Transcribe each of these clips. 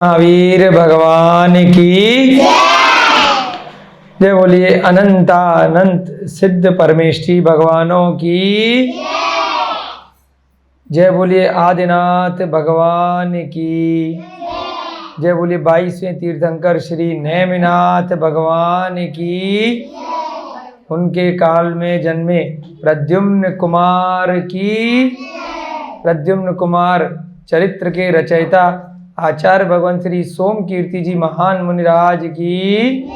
महावीर भगवान की जय बोलिए। अनंतानंत सिद्ध परमेष्ठी भगवानों की जय बोलिए। आदिनाथ भगवान की जय बोलिए। 22वें तीर्थंकर श्री नेमिनाथ भगवान की, उनके काल में जन्मे प्रद्युम्न कुमार की, प्रद्युम्न कुमार चरित्र के रचयिता आचार्य भगवान श्री सोम कीर्ति जी महान मुनिराज की,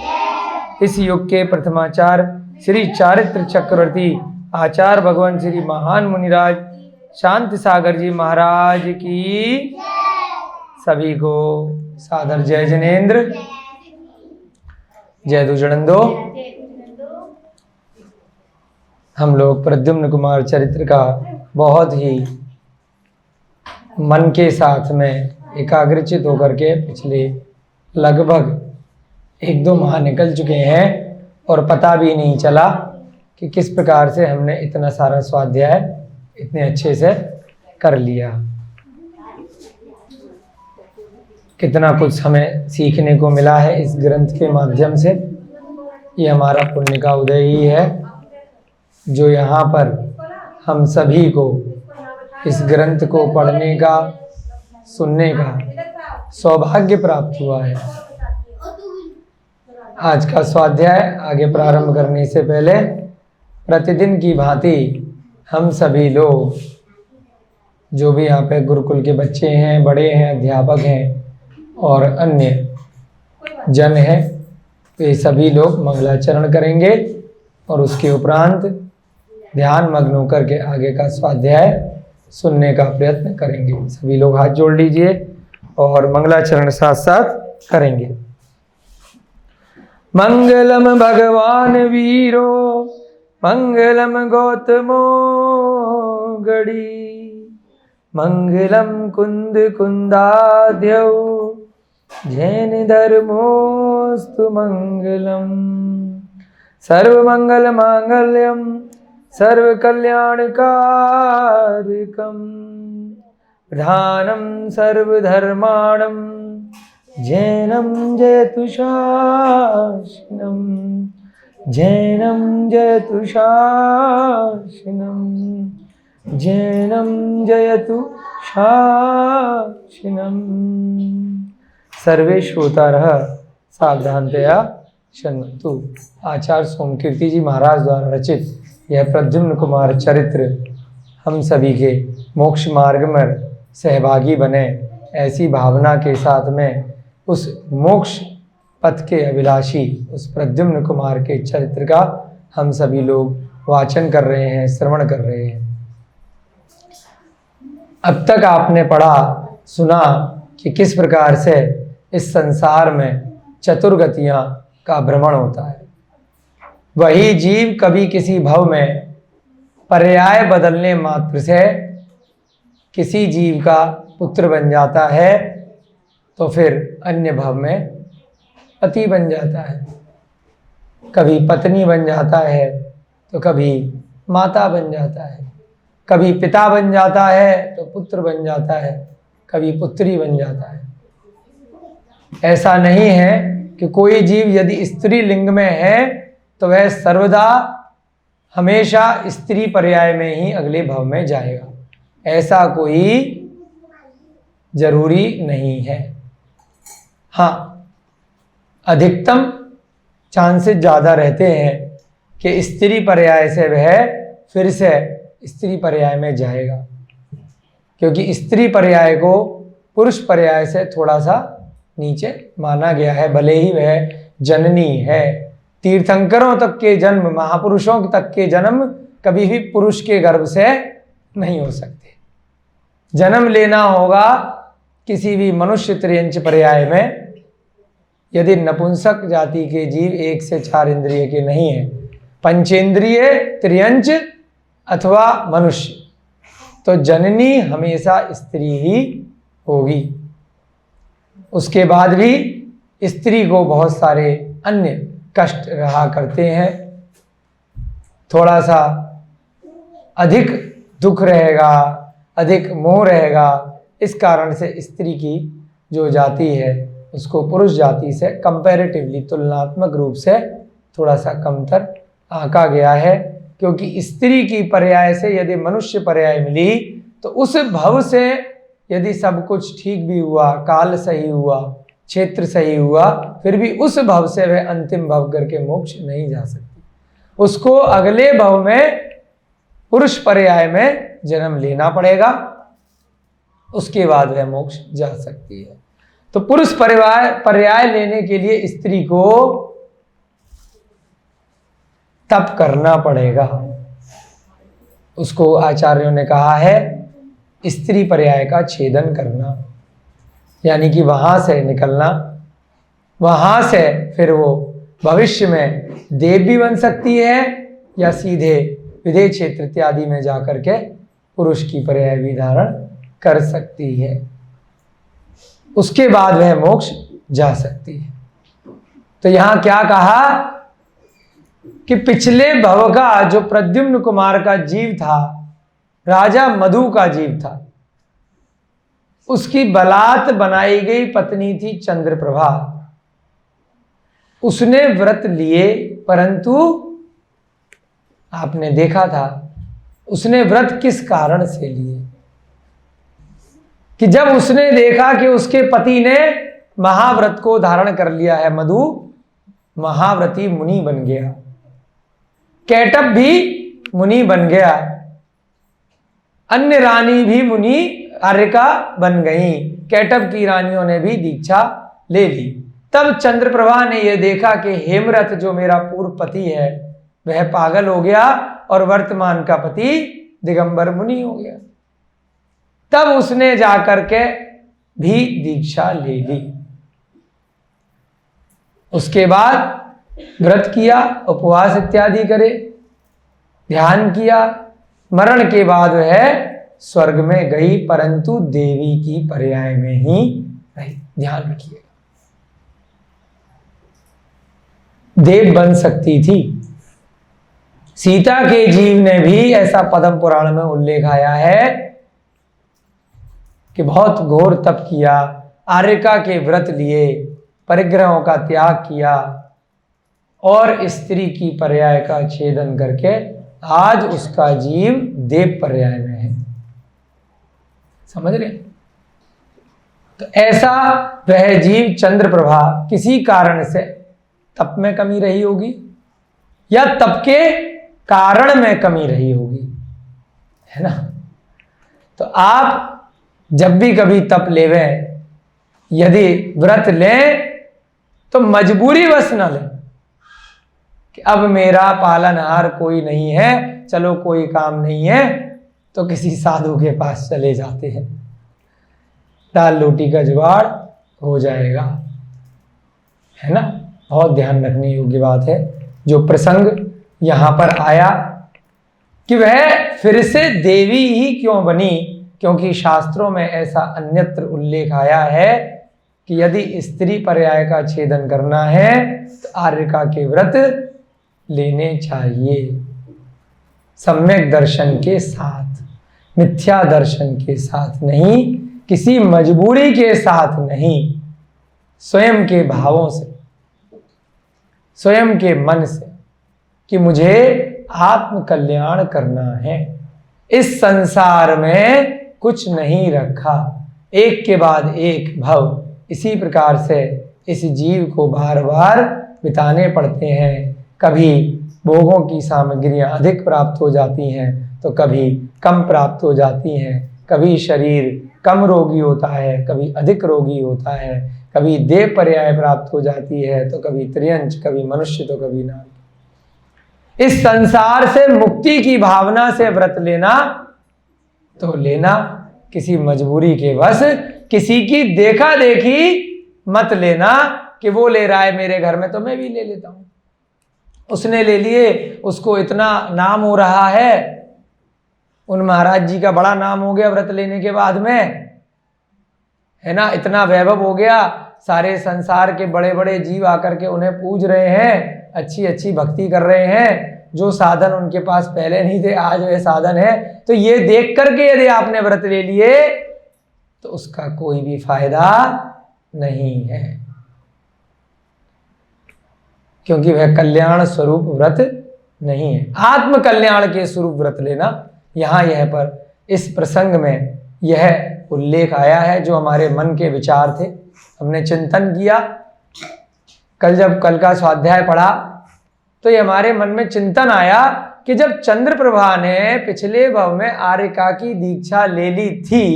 इस युग के प्रथमाचार्य श्री चारित्र चक्रवर्ती आचार्य भगवान श्री महान मुनिराज शांति सागर जी महाराज की, सभी को सादर जय जनेन्द्र, जय दुजनंदो। हम लोग प्रद्युम्न कुमार चरित्र का बहुत ही मन के साथ में एकाग्रचित होकर के पिछले लगभग 1-2 माह निकल चुके हैं और पता भी नहीं चला कि किस प्रकार से हमने इतना सारा स्वाध्याय इतने अच्छे से कर लिया। कितना कुछ हमें सीखने को मिला है इस ग्रंथ के माध्यम से। ये हमारा पुण्य का उदय ही है जो यहाँ पर हम सभी को इस ग्रंथ को पढ़ने का, सुनने का सौभाग्य प्राप्त हुआ है। आज का स्वाध्याय आगे प्रारंभ करने से पहले प्रतिदिन की भांति हम सभी लोग जो भी यहाँ पे गुरुकुल के बच्चे हैं, बड़े हैं, अध्यापक हैं और अन्य जन हैं, वे सभी लोग मंगलाचरण करेंगे और उसके उपरांत ध्यान मग्न होकर के आगे का स्वाध्याय सुनने का प्रयत्न करेंगे। सभी लोग हाथ जोड़ लीजिए और मंगलाचरण साथ साथ करेंगे। मंगलम भगवान वीरो, मंगलम गौतमो गड़ी, मंगलम कुंद कुंदाद्यौ, जैन धर्मोस्तु मंगलम। सर्वमंगल मांगल्यम सर्व कल्याणकारकम, प्रधानम सर्वधर्माणम, जैनम जयतु शासनम, जैनम जयतु शासनम, जैनम जयतु शासनम। सर्वे श्रोतारः सावधानतया शृण्वन्तु। आचार्य सोमकीर्ति जी महाराज द्वारा रचित यह प्रद्युम्न कुमार चरित्र हम सभी के मोक्ष मार्ग में सहभागी बने, ऐसी भावना के साथ में उस मोक्ष पथ के अभिलाषी उस प्रद्युम्न कुमार के चरित्र का हम सभी लोग वाचन कर रहे हैं, श्रवण कर रहे हैं। अब तक आपने पढ़ा सुना कि किस प्रकार से इस संसार में चतुर्गतियां का भ्रमण होता है। वही जीव कभी किसी भव में पर्याय बदलने मात्र से किसी जीव का पुत्र बन जाता है तो फिर अन्य भव में पति बन जाता है, कभी पत्नी बन जाता है तो कभी माता बन जाता है, कभी पिता बन जाता है तो पुत्र बन जाता है, कभी पुत्री बन जाता है। ऐसा नहीं है कि कोई जीव यदि स्त्री लिंग में है तो वह सर्वदा हमेशा स्त्री पर्याय में ही अगले भव में जाएगा, ऐसा कोई जरूरी नहीं है। हाँ, अधिकतम चांसेस ज़्यादा रहते हैं कि स्त्री पर्याय से वह फिर से स्त्री पर्याय में जाएगा, क्योंकि स्त्री पर्याय को पुरुष पर्याय से थोड़ा सा नीचे माना गया है, भले ही वह जननी है। तीर्थंकरों तक के जन्म, महापुरुषों तक के जन्म कभी भी पुरुष के गर्भ से नहीं हो सकते। जन्म लेना होगा किसी भी मनुष्य त्रियंच पर्याय में। यदि नपुंसक जाति के जीव 1 से 4 इंद्रिय के नहीं है, पंचेंद्रिय त्रियंच अथवा मनुष्य, तो जननी हमेशा स्त्री ही होगी। उसके बाद भी स्त्री को बहुत सारे अन्य कष्ट रहा करते हैं, थोड़ा सा अधिक दुख रहेगा, अधिक मोह रहेगा। इस कारण से स्त्री की जो जाति है उसको पुरुष जाति से कंपैरेटिवली तुलनात्मक रूप से थोड़ा सा कमतर आंका गया है, क्योंकि स्त्री की पर्याय से यदि मनुष्य पर्याय मिली तो उस भव से यदि सब कुछ ठीक भी हुआ, काल सही हुआ, क्षेत्र सही हुआ, फिर भी उस भव से वह अंतिम भव करके मोक्ष नहीं जा सकती। उसको अगले भव में पुरुष पर्याय में जन्म लेना पड़ेगा, उसके बाद वह मोक्ष जा सकती है। तो पुरुष पर्याय लेने के लिए स्त्री को तप करना पड़ेगा। उसको आचार्यों ने कहा है स्त्री पर्याय का छेदन करना, यानी कि वहां से निकलना, वहां से फिर वो भविष्य में देव भी बन सकती है या सीधे विदेह क्षेत्र इत्यादि में जाकर के पुरुष की पर्याय भी धारण कर सकती है। उसके बाद वह मोक्ष जा सकती है। तो यहां क्या कहा कि पिछले भव का जो प्रद्युम्न कुमार का जीव था, राजा मधु का जीव था, उसकी बलात् बनाई गई पत्नी थी चंद्रप्रभा। उसने व्रत लिए, परंतु आपने देखा था उसने व्रत किस कारण से लिए कि जब उसने देखा कि उसके पति ने महाव्रत को धारण कर लिया है, मधु महाव्रती मुनि बन गया, कैटभ भी मुनि बन गया, अन्य रानी भी मुनि आर्यका बन गई, कैटभ की रानियों ने भी दीक्षा ले ली। तब चंद्रप्रभा ने यह देखा कि हेमरथ जो मेरा पूर्व पति है वह पागल हो गया और वर्तमान का पति दिगंबर मुनि हो गया। तब उसने जाकर के भी दीक्षा ले ली। उसके बाद व्रत किया, उपवास इत्यादि करे, ध्यान किया, मरण के बाद वह स्वर्ग में गई, परंतु देवी की पर्याय में ही रही। ध्यान रखिएगा, देव बन सकती थी। सीता के जीव ने भी ऐसा पद्म पुराण में उल्लेख आया है कि बहुत घोर तप किया, आर्यका के व्रत लिए, परिग्रहों का त्याग किया और स्त्री की पर्याय का छेदन करके आज उसका जीव देव पर्याय में है। समझ रहे? तो ऐसा वह जीव चंद्रप्रभा किसी कारण से तप में कमी रही होगी या तप के कारण में कमी रही होगी, है ना। तो आप जब भी कभी तप लेवें, यदि व्रत लें तो मजबूरी बस न लें कि अब मेरा पालनहार कोई नहीं है, चलो कोई काम नहीं है तो किसी साधु के पास चले जाते हैं, दाल रोटी का जुगाड़ हो जाएगा, है ना। बहुत ध्यान रखने योग्य बात है जो प्रसंग यहां पर आया कि वह फिर से देवी ही क्यों बनी, क्योंकि शास्त्रों में ऐसा अन्यत्र उल्लेख आया है कि यदि स्त्री पर्याय का छेदन करना है तो आर्यका के व्रत लेने चाहिए, सम्यक दर्शन के साथ, मिथ्या दर्शन के साथ नहीं, किसी मजबूरी के साथ नहीं, स्वयं के भावों से, स्वयं के मन से कि मुझे आत्म कल्याण करना है, इस संसार में कुछ नहीं रखा, एक के बाद एक भव इसी प्रकार से इस जीव को बार बार बिताने पड़ते हैं। कभी भोगों की सामग्रियां अधिक प्राप्त हो जाती हैं तो कभी कम प्राप्त हो जाती हैं, कभी शरीर कम रोगी होता है, कभी अधिक रोगी होता है, कभी देव पर्याय प्राप्त हो जाती है तो कभी त्रियंच, कभी मनुष्य तो कभी नाग। इस संसार से मुक्ति की भावना से व्रत लेना तो लेना, किसी मजबूरी के वश, किसी की देखा देखी मत लेना कि वो ले रहा है मेरे घर में तो मैं भी ले लेता हूं, उसने ले लिए, उसको इतना नाम हो रहा है, उन महाराज जी का बड़ा नाम हो गया व्रत लेने के बाद में, है ना, इतना वैभव हो गया, सारे संसार के बड़े बड़े जीव आकर के उन्हें पूज रहे हैं, अच्छी अच्छी भक्ति कर रहे हैं, जो साधन उनके पास पहले नहीं थे आज वे साधन है। तो ये देख करके यदि आपने व्रत ले लिए तो उसका कोई भी फायदा नहीं है, क्योंकि वह कल्याण स्वरूप व्रत नहीं है। आत्म कल्याण के स्वरूप व्रत लेना, यहां यह पर इस प्रसंग में यह उल्लेख आया है। जो हमारे मन के विचार थे, हमने चिंतन किया। जब कल का स्वाध्याय पढ़ा तो ये हमारे मन में चिंतन आया कि जब चंद्रप्रभा ने पिछले भव में आर्यका की दीक्षा ले ली थी,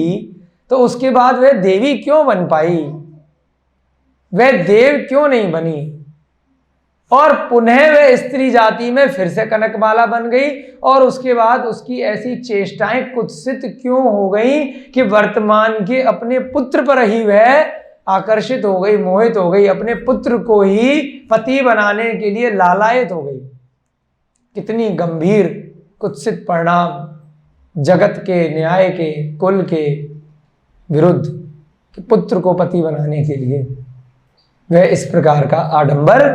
तो उसके बाद वह देवी क्यों बन पाई, वह देव क्यों नहीं बनी, और पुनः वह स्त्री जाति में फिर से कनकमाला बन गई, और उसके बाद उसकी ऐसी चेष्टाएं कुत्सित क्यों हो गई कि वर्तमान के अपने पुत्र पर ही वह आकर्षित हो गई, मोहित हो गई, अपने पुत्र को ही पति बनाने के लिए लालायित हो गई। कितनी गंभीर कुत्सित परिणाम जगत के, न्याय के, कुल के विरुद्ध कि पुत्र को पति बनाने के लिए वह इस प्रकार का आडंबर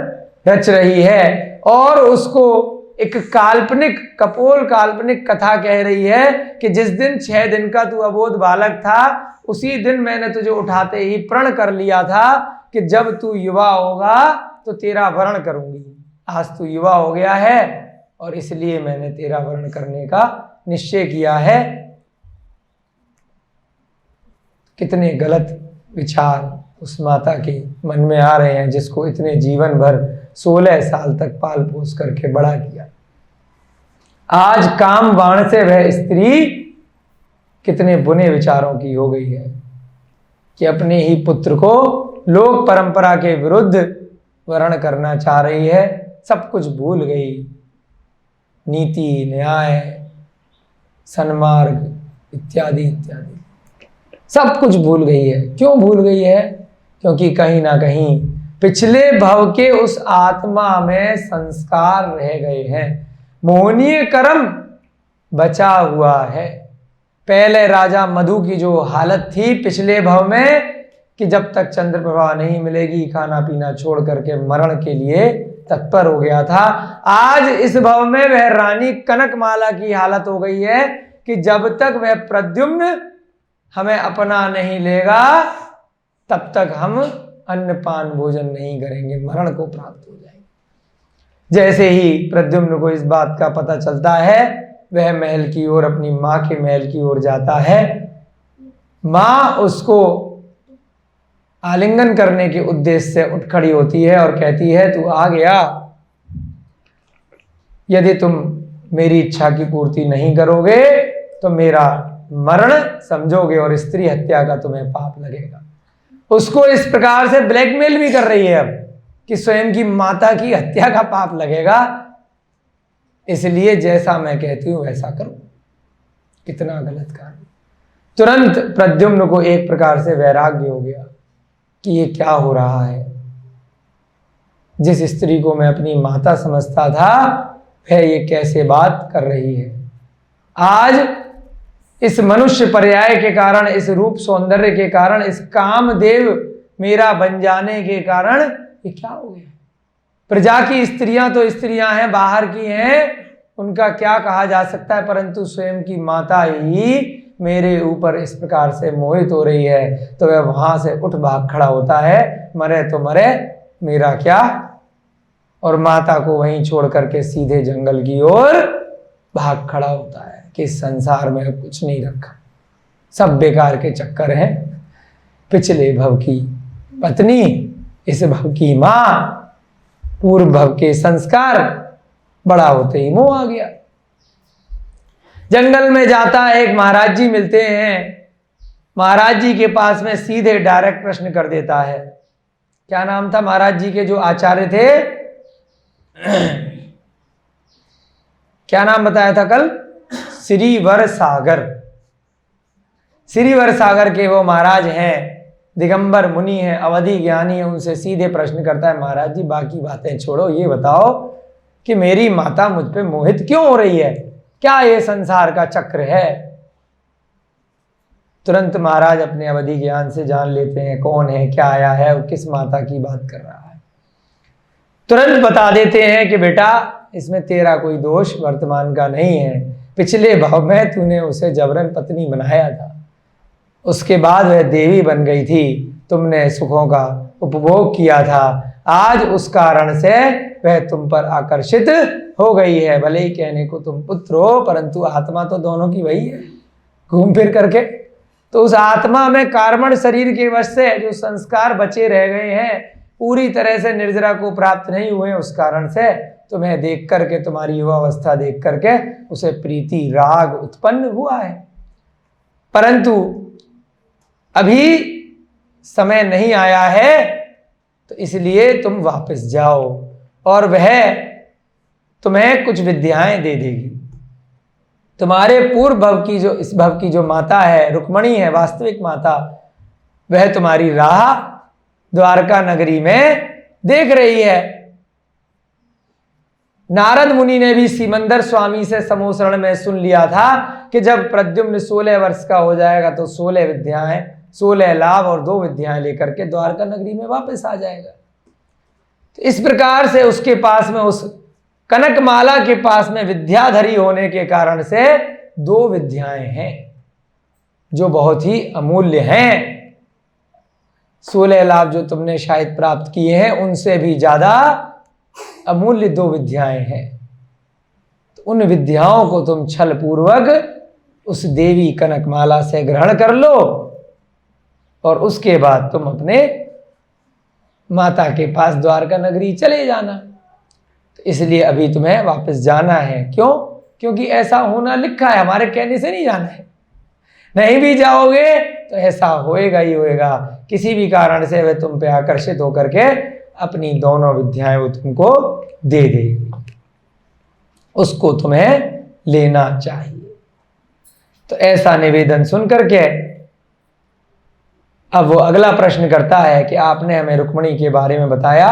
रच रही है, और उसको एक काल्पनिक, कपोल काल्पनिक कथा कह रही है कि जिस दिन 6 दिन का तू अबोध बालक था, उसी दिन मैंने तुझे उठाते ही प्रण कर लिया था कि जब तू युवा होगा तो तेरा वरण करूंगी। आज तू युवा हो गया है और इसलिए मैंने तेरा वरण करने का निश्चय किया है। कितने गलत विचार उस माता के मन में आ रहे हैं, जिसको इतने जीवन भर 16 साल तक पाल पोस करके बड़ा किया। आज काम बाण से वह स्त्री कितने बुने विचारों की हो गई है कि अपने ही पुत्र को लोक परंपरा के विरुद्ध वरण करना चाह रही है। सब कुछ भूल गई, नीति, न्याय, सन्मार्ग इत्यादि इत्यादि सब कुछ भूल गई है। क्यों भूल गई है? क्योंकि कहीं ना कहीं पिछले भव के उस आत्मा में संस्कार रह गए हैं, मोहनीय कर्म बचा हुआ है। पहले राजा मधु की जो हालत थी पिछले भव में कि जब तक चंद्रप्रभा नहीं मिलेगी खाना पीना छोड़ करके मरण के लिए तत्पर हो गया था, आज इस भव में वह रानी कनकमाला की हालत हो गई है कि जब तक वह प्रद्युम्न हमें अपना नहीं लेगा तब तक हम अन्नपान भोजन नहीं करेंगे, मरण को प्राप्त हो जाएंगे। जैसे ही प्रद्युम्न को इस बात का पता चलता है, वह महल की ओर, अपनी मां के महल की ओर जाता है। मां उसको आलिंगन करने के उद्देश्य से उठ खड़ी होती है और कहती है, तू आ गया, यदि तुम मेरी इच्छा की पूर्ति नहीं करोगे तो मेरा मरण समझोगे और स्त्री हत्या का तुम्हें पाप लगेगा। उसको इस प्रकार से ब्लैकमेल भी कर रही है अब कि स्वयं की माता की हत्या का पाप लगेगा, इसलिए जैसा मैं कहती हूं वैसा करो। कितना गलत कार्य। तुरंत प्रद्युम्न को एक प्रकार से वैराग्य हो गया कि ये क्या हो रहा है। जिस स्त्री को मैं अपनी माता समझता था वह ये कैसे बात कर रही है। आज इस मनुष्य पर्याय के कारण, इस रूप सौंदर्य के कारण, इस कामदेव मेरा बन जाने के कारण ये क्या हो गया। प्रजा की स्त्रियां तो स्त्रियां हैं, बाहर की हैं, उनका क्या कहा जा सकता है, परंतु स्वयं की माता ही मेरे ऊपर इस प्रकार से मोहित हो रही है तो वह वहां से उठ भाग खड़ा होता है, मरे तो मरे, मेरा क्या। और माता को वहीं छोड़ करके सीधे जंगल की ओर भाग खड़ा होता है कि इस संसार में अब कुछ नहीं रखा, सब बेकार के चक्कर हैं। पिछले भव की पत्नी, इस भव की मां, पूर्व भव के संस्कार, बड़ा होते ही मोह आ गया। जंगल में जाता है, एक महाराज जी मिलते हैं, महाराज जी के पास में सीधे डायरेक्ट प्रश्न कर देता है। क्या नाम था महाराज जी के जो आचार्य थे? क्या नाम बताया था कल? श्रीवर सागर। श्रीवर सागर के वो महाराज हैं, दिगंबर मुनि हैं, अवधि ज्ञानी है। उनसे सीधे प्रश्न करता है, महाराज जी बाकी बातें छोड़ो, ये बताओ कि मेरी माता मुझ पे मोहित क्यों हो रही है, क्या ये संसार का चक्र है। तुरंत महाराज अपने अवधि ज्ञान से जान लेते हैं कौन है, क्या आया है और किस माता की बात कर रहा है। तुरंत बता देते हैं कि बेटा इसमें तेरा कोई दोष वर्तमान का नहीं है, पिछले भाव में तूने उसे जबरन पत्नी बनाया था, उसके बाद वह देवी बन गई थी, तुमने सुखों का उपभोग किया था, आज उस कारण से वह तुम पर आकर्षित हो गई है। भले ही कहने को तुम पुत्र हो, परंतु आत्मा तो दोनों की वही है, घूम फिर करके। तो उस आत्मा में कार्बन शरीर के वश से जो संस्कार बचे रह गए हैं, पूरी तरह से निर्जरा को प्राप्त नहीं हुए, उस कारण से तुम्हें देख करके, तुम्हारी युवावस्था देख करके उसे प्रीति राग उत्पन्न हुआ है। परंतु अभी समय नहीं आया है, तो इसलिए तुम वापस जाओ और वह तुम्हें कुछ विद्याएं दे देगी। तुम्हारे पूर्व भव की जो, इस भव की जो माता है, रुक्मणी है, वास्तविक माता, वह तुम्हारी राह द्वारका नगरी में देख रही है। नारद मुनि ने भी सिमंदर स्वामी से समोसरण में सुन लिया था कि जब प्रद्युम्न 16 वर्ष का हो जाएगा तो 16 विद्याएं, 16 लाभ और 2 विद्याएं लेकर के द्वारका नगरी में वापस आ जाएगा। तो इस प्रकार से उसके पास में, उस कनकमाला के पास में विद्याधरी होने के कारण से 2 विद्याएं हैं जो बहुत ही अमूल्य हैं। 16 लाभ जो तुमने शायद प्राप्त किए हैं, उनसे भी ज्यादा अमूल्य 2 विद्याएं हैं। तो उन विद्याओं को तुम छल पूर्वक उस देवी कनकमाला से ग्रहण कर लो और उसके बाद तुम अपने माता के पास द्वारका नगरी चले जाना। तो इसलिए अभी तुम्हें वापस जाना है। क्यों? क्योंकि ऐसा होना लिखा है, हमारे कहने से नहीं जाना है। नहीं भी जाओगे तो ऐसा होएगा ही होएगा, किसी भी कारण से वह तुम पे आकर्षित होकर के अपनी दोनों विद्याएं वो तुमको दे देगी। उसको तुम्हें लेना चाहिए। तो ऐसा निवेदन सुन करके अब वो अगला प्रश्न करता है कि आपने हमें रुक्मणी के बारे में बताया,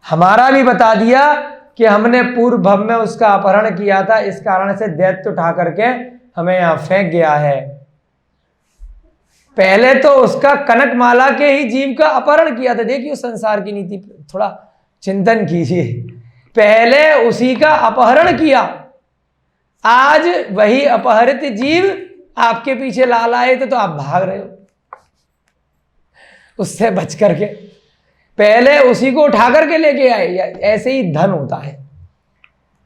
हमारा भी बता दिया कि हमने पूर्व भव में उसका अपहरण किया था, इस कारण से दैत्य उठा करके हमें यहां फेंक गया है। पहले तो उसका कनकमाला के ही जीव का अपहरण किया था। देखिए संसार की नीति, थोड़ा चिंतन कीजिए। पहले उसी का अपहरण किया, आज वही अपहरित जीव आपके पीछे लाल आए थे तो आप भाग रहे हो उससे बच करके। पहले उसी को उठा करके लेके आए। ऐसे ही धन होता है,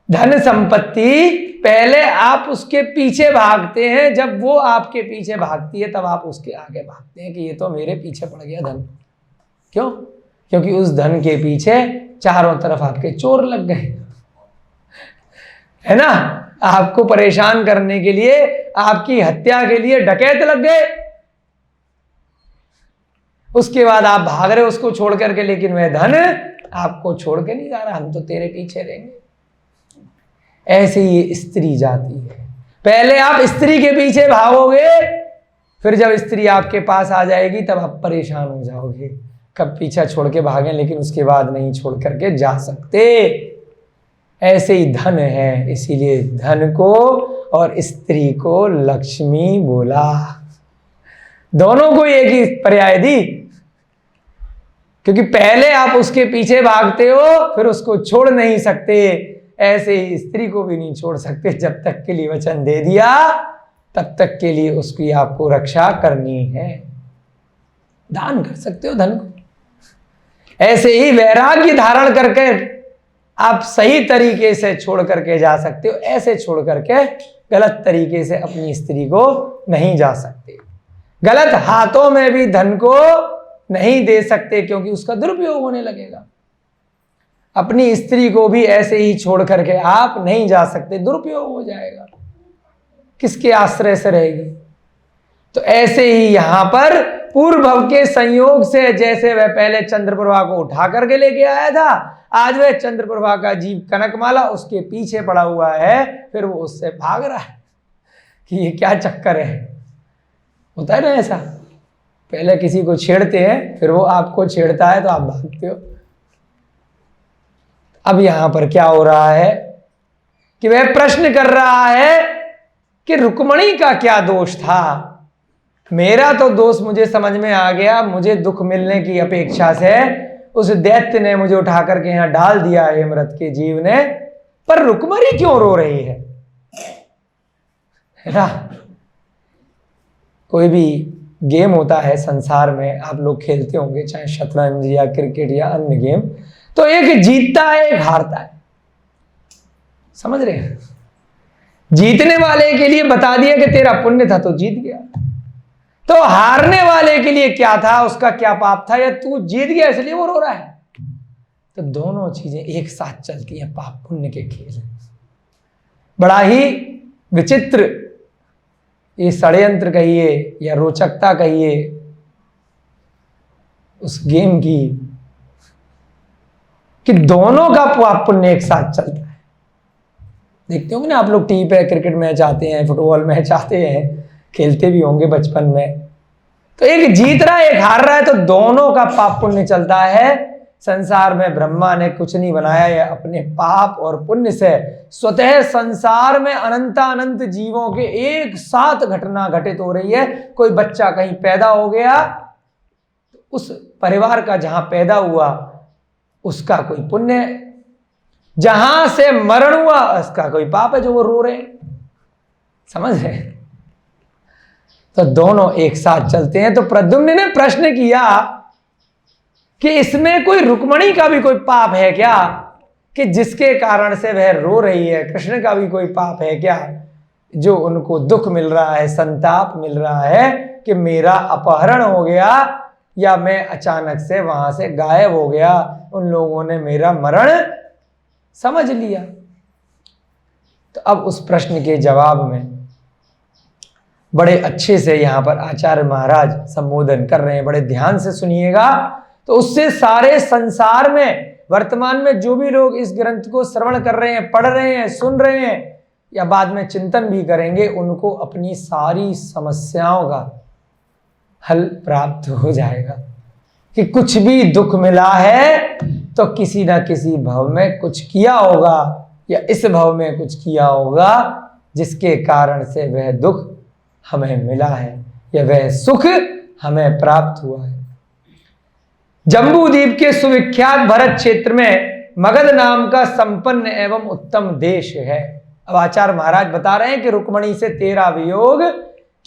धन संपत्ति, पहले आप उसके पीछे भागते हैं, जब वो आपके पीछे भागती है तब आप उसके आगे भागते हैं कि ये तो मेरे पीछे पड़ गया धन। क्यों? क्योंकि उस धन के पीछे चारों तरफ आपके चोर लग गए, है ना? आपको परेशान करने के लिए, आपकी हत्या के लिए डकैत लग गए। उसके बाद आप भाग रहे हो उसको छोड़ करके, लेकिन वह धन आपको छोड़ के नहीं जा रहा, हम तो तेरे पीछे रहेंगे। ऐसे ही स्त्री जाती है, पहले आप स्त्री के पीछे भागोगे, फिर जब स्त्री आपके पास आ जाएगी तब आप परेशान हो जाओगे, कब पीछा छोड़ के भागें, लेकिन उसके बाद नहीं छोड़ करके जा सकते। ऐसे ही धन है, इसीलिए धन को और स्त्री को लक्ष्मी बोला, दोनों को एक ही पर्याय दी। क्योंकि पहले आप उसके पीछे भागते हो, फिर उसको छोड़ नहीं सकते, ऐसे ही स्त्री को भी नहीं छोड़ सकते। जब तक के लिए वचन दे दिया तब तक के लिए उसकी आपको रक्षा करनी है। दान कर सकते हो धन को। ऐसे ही वैराग्य धारण करके आप सही तरीके से छोड़ करके जा सकते हो, ऐसे छोड़ करके गलत तरीके से अपनी स्त्री को नहीं जा सकते। गलत हाथों में भी धन को नहीं दे सकते, क्योंकि उसका दुरुपयोग होने लगेगा। अपनी स्त्री को भी ऐसे ही छोड़ करके आप नहीं जा सकते, दुरुपयोग हो जाएगा, किसके आश्रय से रहेगी। तो ऐसे ही यहां पर पूर्व भव के संयोग से, जैसे वह पहले चंद्रप्रभा को उठा करके लेके आया था, आज वह चंद्रप्रभा का जीव कनकमाला उसके पीछे पड़ा हुआ है, फिर वो उससे भाग रहा है कि ये क्या चक्कर है। होता है ना ऐसा, पहले किसी को छेड़ते हैं, फिर वो आपको छेड़ता है तो आप भागते हो। अब यहां पर क्या हो रहा है कि वह प्रश्न कर रहा है कि रुक्मणी का क्या दोष था। मेरा तो दोष मुझे समझ में आ गया, मुझे दुख मिलने की अपेक्षा से उस दैत्य ने मुझे उठा करके यहां डाल दिया है, मृत के जीव ने, पर रुक्मणी क्यों रो रही है ना? कोई भी गेम होता है संसार में, आप लोग खेलते होंगे, चाहे शतरंज या क्रिकेट या अन्य गेम, तो एक जीतता है एक हारता है, समझ रहे हैं? जीतने वाले के लिए बता दिया कि तेरा पुण्य था तो जीत गया, तो हारने वाले के लिए क्या था, उसका क्या पाप था, या तू जीत गया इसलिए वो रो रहा है। तो दोनों चीजें एक साथ चलती हैं, पाप पुण्य के खेल। बड़ा ही विचित्र ये षड्यंत्र कहिए या रोचकता कहिए उस गेम की, कि दोनों का पाप पुण्य एक साथ चलता है। देखते होंगे ना आप लोग टीवी पे, क्रिकेट मैच आते हैं, फुटबॉल मैच आते हैं, खेलते भी होंगे बचपन में, तो एक जीत रहा है एक हार रहा है, तो दोनों का पाप पुण्य चलता है। संसार में ब्रह्मा ने कुछ नहीं बनाया है, अपने पाप और पुण्य से स्वतः संसार में अनंत अनंत जीवों के एक साथ घटना घटित हो रही है। कोई बच्चा कहीं पैदा हो गया, उस परिवार का जहां पैदा हुआ उसका कोई पुण्य, जहां से मरण हुआ उसका कोई पाप है जो वो रो रहे हैं, समझ रहे? तो दोनों एक साथ चलते हैं। तो प्रद्युम्न ने प्रश्न किया कि इसमें कोई रुक्मणी का भी कोई पाप है क्या, कि जिसके कारण से वह रो रही है? कृष्ण का भी कोई पाप है क्या, जो उनको दुख मिल रहा है, संताप मिल रहा है कि मेरा अपहरण हो गया या मैं अचानक से वहां से गायब हो गया, उन लोगों ने मेरा मरण समझ लिया? तो अब उस प्रश्न के जवाब में बड़े अच्छे से यहां पर आचार्य महाराज संबोधन कर रहे हैं, बड़े ध्यान से सुनिएगा। तो उससे सारे संसार में वर्तमान में जो भी लोग इस ग्रंथ को श्रवण कर रहे हैं, पढ़ रहे हैं, सुन रहे हैं या बाद में चिंतन भी करेंगे, उनको अपनी सारी समस्याओं का हल प्राप्त हो जाएगा। कि कुछ भी दुख मिला है तो किसी ना किसी भव में कुछ किया होगा, या इस भव में कुछ किया होगा जिसके कारण से वह दुख हमें मिला है या वह सुख हमें प्राप्त हुआ है। जम्बूद्वीप के सुविख्यात भरत क्षेत्र में मगध नाम का संपन्न एवं उत्तम देश है। अब आचार्य महाराज बता रहे हैं कि रुक्मणी से तेरा वियोग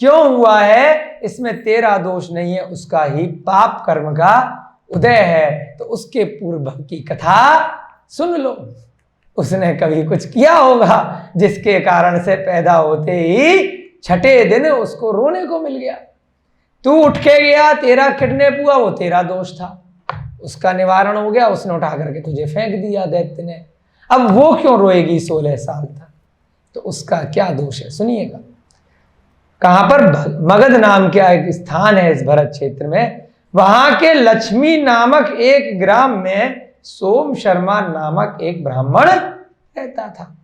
क्यों हुआ है, इसमें तेरा दोष नहीं है, उसका ही पाप कर्म का उदय है। तो उसके पूर्व की कथा सुन लो। उसने कभी कुछ किया होगा जिसके कारण से पैदा होते ही छठे दिन उसको रोने को मिल गया। तू उठ के गया, तेरा किडनैप हुआ, वो तेरा दोष था, उसका निवारण हो गया, उसने उठा करके तुझे फेंक दिया दैत्य ने। अब वो क्यों रोएगी 16 साल तक, तो उसका क्या दोष है? सुनिएगा। कहां पर? मगध नाम का एक स्थान है इस भरत क्षेत्र में। वहां के लक्ष्मी नामक एक ग्राम में सोम शर्मा नामक एक ब्राह्मण रहता था।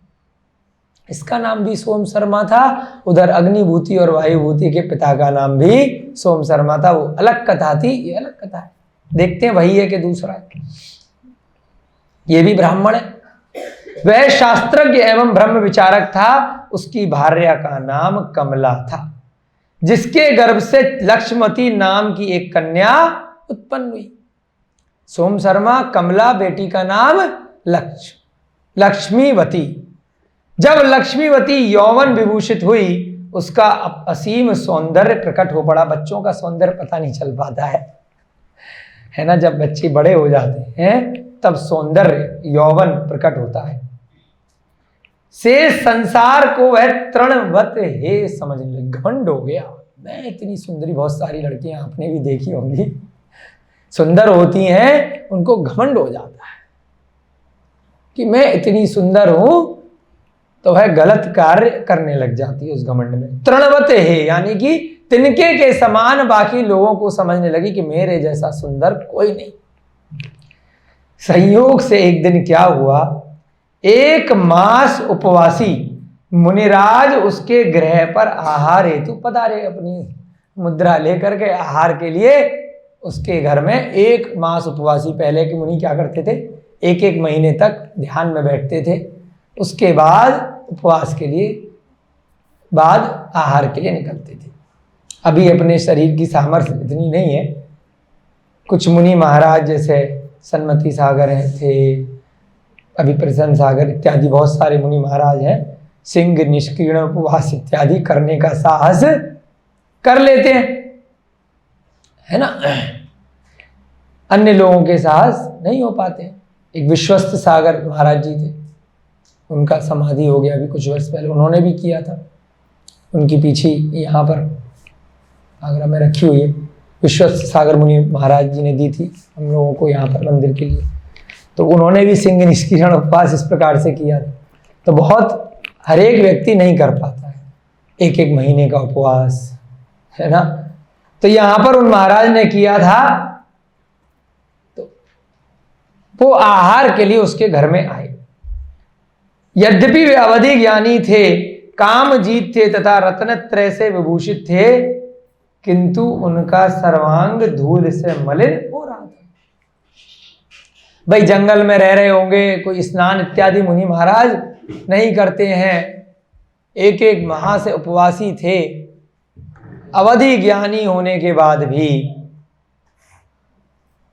इसका नाम भी सोम शर्मा था। उधर अग्निभूति और वायुभूति के पिता का नाम भी सोम शर्मा था। वो अलग कथा थी, ये अलग कथा है। देखते हैं वही है कि दूसरा है। ये भी ब्राह्मण है। वह शास्त्रज्ञ एवं ब्रह्म विचारक था। उसकी भार्या का नाम कमला था, जिसके गर्भ से लक्ष्मती नाम की एक कन्या उत्पन्न हुई। सोम शर्मा, कमला, बेटी का नाम लक्ष्मीवती। जब लक्ष्मीवती यौवन विभूषित हुई, उसका असीम सौंदर्य प्रकट हो पड़ा। बच्चों का सौंदर्य पता नहीं चल पाता है ना? जब बच्चे बड़े हो जाते हैं तब सौंदर्य यौवन प्रकट होता है। से संसार को वह तृणवत हे समझने लगे, घमंड हो गया। मैं इतनी सुंदरी, बहुत सारी लड़कियां आपने भी देखी होंगी, सुंदर होती हैं, उनको घमंड हो जाता है कि मैं इतनी सुंदर हूं, तो वह गलत कार्य करने लग जाती है उस घमंड में। तृणवत है यानी कि तिनके के समान बाकी लोगों को समझने लगी कि मेरे जैसा सुंदर कोई नहीं। संयोग से एक दिन क्या हुआ, एक मास उपवासी मुनिराज उसके गृह पर आहार हेतु पधारे। अपनी मुद्रा लेकर के आहार के लिए उसके घर में एक मास उपवासी, पहले के मुनि क्या करते थे, एक एक महीने तक ध्यान में बैठते थे, उसके बाद उपवास के लिए, बाद आहार के लिए निकलते थे। अभी अपने शरीर की सामर्थ्य इतनी नहीं है। कुछ मुनि महाराज जैसे सन्मति सागर थे, अभी प्रसन्न सागर इत्यादि बहुत सारे मुनि महाराज हैं, सिंह निष्कीर्ण उपवास इत्यादि करने का साहस कर लेते हैं। है ना। अन्य लोगों के साहस नहीं हो पाते। एक विश्वस्त सागर महाराज जी थे, उनका समाधि हो गया अभी कुछ वर्ष पहले, उन्होंने भी किया था। उनकी पीछे यहाँ पर आगरा में रखी हुई है, विश्वस्त सागर मुनि महाराज जी ने दी थी हम लोगों को यहाँ पर मंदिर के लिए। तो उन्होंने भी सिंह निष्किरण उपवास इस प्रकार से किया था। तो बहुत हर एक व्यक्ति नहीं कर पाता है एक एक महीने का उपवास, है ना। तो यहाँ पर उन महाराज ने किया था, तो वो आहार के लिए उसके घर में आए। यद्यपि वे अवधि ज्ञानी थे, काम जीत थे तथा रत्नत्रय से विभूषित थे, किंतु उनका सर्वांग धूल से मलिन हो रहा था। भाई जंगल में रह रहे होंगे, कोई स्नान इत्यादि मुनि महाराज नहीं करते हैं, एक एक माह से उपवासी थे। अवधि ज्ञानी होने के बाद भी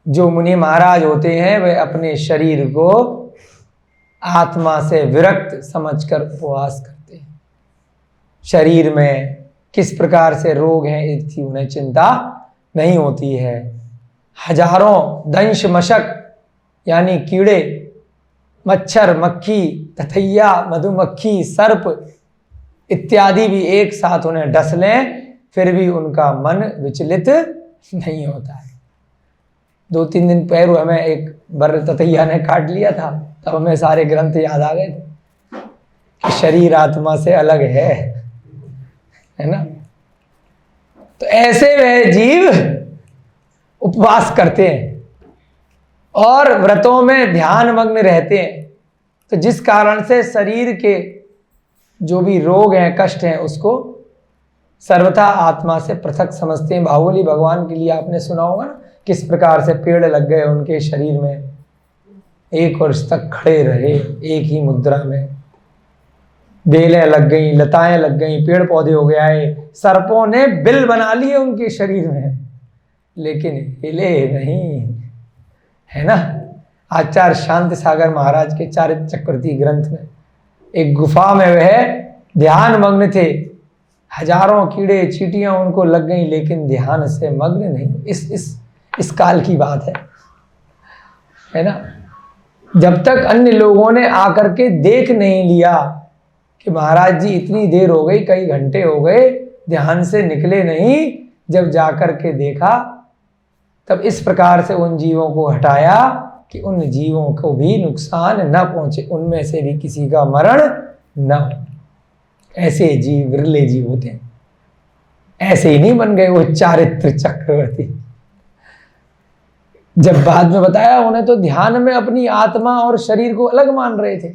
जो मुनि महाराज होते हैं वे अपने शरीर को आत्मा से विरक्त समझकर उपवास करते हैं। शरीर में किस प्रकार से रोग हैं इसकी उन्हें चिंता नहीं होती है। हजारों दंश मशक यानी कीड़े, मच्छर, मक्खी, तथैया, मधुमक्खी, सर्प इत्यादि भी एक साथ उन्हें डस लें, फिर भी उनका मन विचलित नहीं होता है। 2-3 दिन पहले हमें एक बर तथैया ने काट लिया था, तब हमें सारे ग्रंथ याद आ गए थे कि शरीर आत्मा से अलग है ना। तो ऐसे वह जीव उपवास करते हैं और व्रतों में ध्यान मग्न रहते हैं। तो जिस कारण से शरीर के जो भी रोग हैं, कष्ट हैं, उसको सर्वथा आत्मा से पृथक समझते हैं। बाहुबली भगवान के लिए आपने सुना होगा ना, किस प्रकार से पेड़ लग गए उनके शरीर में, 1 वर्ष तक खड़े रहे एक ही मुद्रा में। बेलें लग गई, लताएं लग गई, पेड़ पौधे हो गए, सर्पों ने बिल बना लिए उनके शरीर में, लेकिन हिले नहीं, है ना। आचार्य शांति सागर महाराज के चारित्र चक्रवर्ती ग्रंथ में एक गुफा में वह ध्यान मग्न थे, हजारों कीड़े चींटियां उनको लग गई, लेकिन ध्यान से मग्न नहीं। इस काल की बात है ना। जब तक अन्य लोगों ने आकर के देख नहीं लिया कि महाराज जी इतनी देर हो गई, कई घंटे हो गए, ध्यान से निकले नहीं, जब जाकर के देखा तब इस प्रकार से उन जीवों को हटाया कि उन जीवों को भी नुकसान न पहुंचे, उनमें से भी किसी का मरण न हो। ऐसे जीव विरले जीव होते हैं, ऐसे ही नहीं बन गए वो चारित्र चक्रवर्ती। जब बाद में बताया, उन्हें तो ध्यान में अपनी आत्मा और शरीर को अलग मान रहे थे।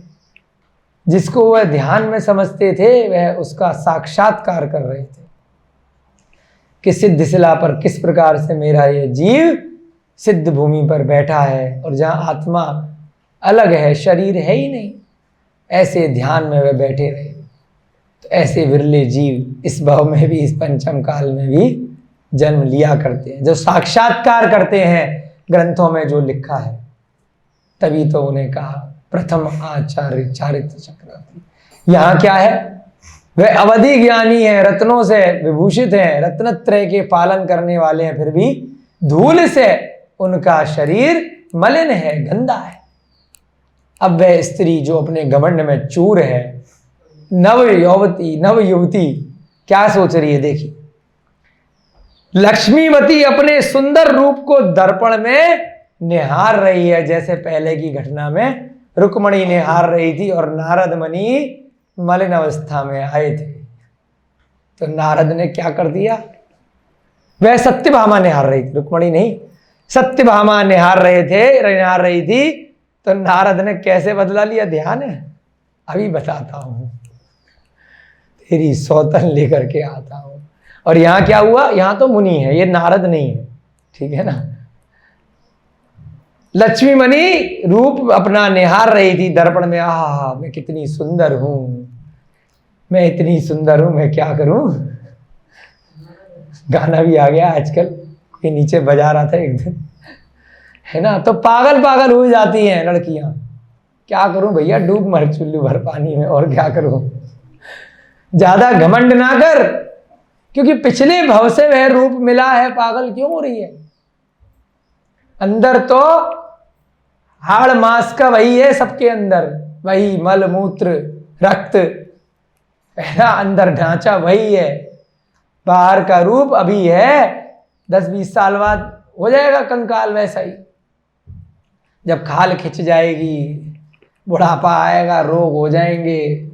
जिसको वह ध्यान में समझते थे वह उसका साक्षात्कार कर रहे थे कि सिद्ध शिला पर किस प्रकार से मेरा यह जीव सिद्ध भूमि पर बैठा है और जहां आत्मा अलग है, शरीर है ही नहीं, ऐसे ध्यान में वह बैठे रहे। तो ऐसे विरले जीव इस भाव में भी, इस पंचम काल में भी जन्म लिया करते हैं, जो साक्षात्कार करते हैं ग्रंथों में जो लिखा है। तभी तो उन्हें कहा प्रथम आचार्य चारित्र चक्रवर्ती। यहाँ क्या है, वह अवधि ज्ञानी है, रत्नों से विभूषित हैं, रत्नत्रय के पालन करने वाले हैं, फिर भी धूल से उनका शरीर मलिन है, गंदा है। अब वह स्त्री जो अपने घमंड में चूर है, नव युवती क्या सोच रही है, देखिए। लक्ष्मीवती अपने सुंदर रूप को दर्पण में निहार रही है, जैसे पहले की घटना में रुक्मणी निहार रही थी और नारद मुनि मलिन अवस्था में आए थे। तो नारद ने क्या कर दिया, वह सत्यभामा निहार रही थी, रुक्मणी नहीं, सत्यभामा निहार रही थी। तो नारद ने कैसे बदला लिया, ध्यान है, अभी बताता हूं, तेरी सौतन लेकर के आता हूं। और यहां क्या हुआ, यहां तो मुनि है, ये नारद नहीं है, ठीक है ना। लक्ष्मी मणि रूप अपना निहार रही थी दर्पण में, आहा मैं कितनी सुंदर हूं, मैं इतनी सुंदर हूं, मैं क्या करूं। गाना भी आ गया आजकल, कोई नीचे बजा रहा था एक दिन, है ना। तो पागल हो जाती हैं लड़कियां, क्या करूं भैया, डूब मर चुल्लू भर पानी में, और क्या करूं। ज्यादा घमंड ना कर क्योंकि पिछले भव से वह रूप मिला है, पागल क्यों हो रही है? अंदर तो हाड़ मांस का वही है, सबके अंदर वही मल मूत्र रक्त है ना, अंदर ढांचा वही है। बाहर का रूप अभी है, 10-20 साल बाद हो जाएगा कंकाल वैसा ही। जब खाल खिंच जाएगी, बुढ़ापा आएगा, रोग हो जाएंगे,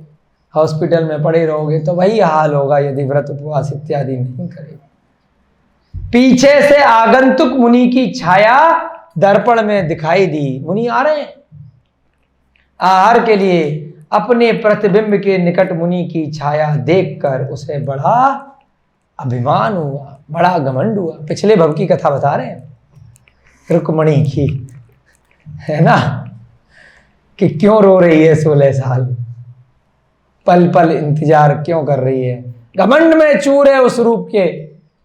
हॉस्पिटल में पड़े रहोगे, तो वही हाल होगा यदि व्रत उपवास इत्यादि नहीं करेगा। पीछे से आगंतुक मुनि की छाया दर्पण में दिखाई दी। मुनि आ रहे हैं आहार के लिए। अपने प्रतिबिंब के निकट मुनि की छाया देखकर उसे बड़ा अभिमान हुआ, बड़ा घमंड हुआ। पिछले भव की कथा बता रहे हैं रुक्मणी की, है ना, कि क्यों रो रही है 16 साल, पल पल इंतजार क्यों कर रही है। घमंड में चूर है उस रूप के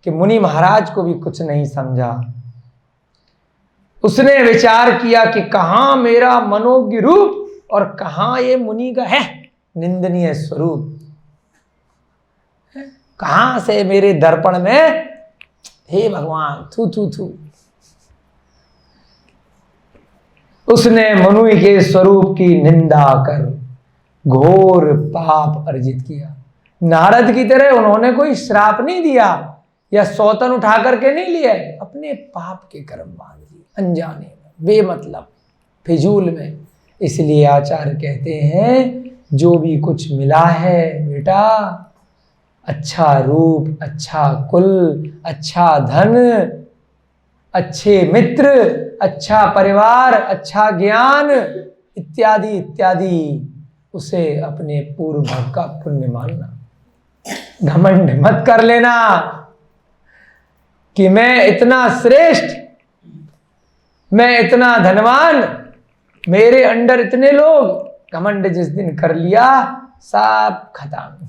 कि मुनि महाराज को भी कुछ नहीं समझा। उसने विचार किया कि कहां मेरा मनोज्ञ रूप और कहां ये मुनि का है निंदनीय स्वरूप, कहां से मेरे दर्पण में, हे भगवान, थू थू थू। उसने मुनि के स्वरूप की निंदा कर घोर पाप अर्जित किया। नारद की तरह उन्होंने कोई श्राप नहीं दिया या सौतन उठा करके नहीं लिया, अपने पाप के कर्म बांध लिए अनजाने में, बेमतलब, फिजूल में। इसलिए आचार्य कहते हैं जो भी कुछ मिला है बेटा, अच्छा रूप, अच्छा कुल, अच्छा धन, अच्छे मित्र, अच्छा परिवार, अच्छा ज्ञान इत्यादि इत्यादि, उसे अपने पूर्व भाव का पुण्य मानना। घमंड मत कर लेना कि मैं इतना श्रेष्ठ, मैं इतना धनवान, मेरे अंडर इतने लोग। घमंड जिस दिन कर लिया सब खत्म,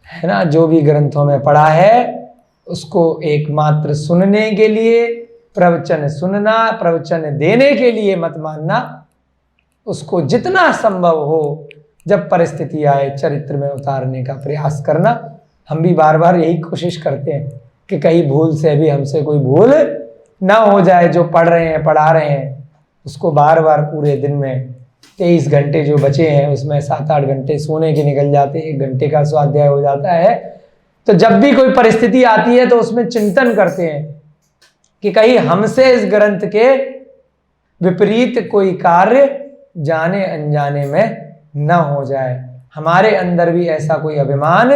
है ना। जो भी ग्रंथों में पढ़ा है उसको एकमात्र सुनने के लिए, प्रवचन सुनना, प्रवचन देने के लिए मत मानना। उसको जितना संभव हो जब परिस्थिति आए चरित्र में उतारने का प्रयास करना। हम भी बार बार यही कोशिश करते हैं कि कहीं भूल से भी हमसे कोई भूल ना हो जाए। जो पढ़ रहे हैं, पढ़ा रहे हैं, उसको बार बार पूरे दिन में 23 घंटे जो बचे हैं उसमें 7-8 घंटे सोने के निकल जाते हैं, 1 घंटे का स्वाध्याय हो जाता है। तो जब भी कोई परिस्थिति आती है तो उसमें चिंतन करते हैं कि कहीं हमसे इस ग्रंथ के विपरीत कोई कार्य जाने अनजाने में न हो जाए, हमारे अंदर भी ऐसा कोई अभिमान,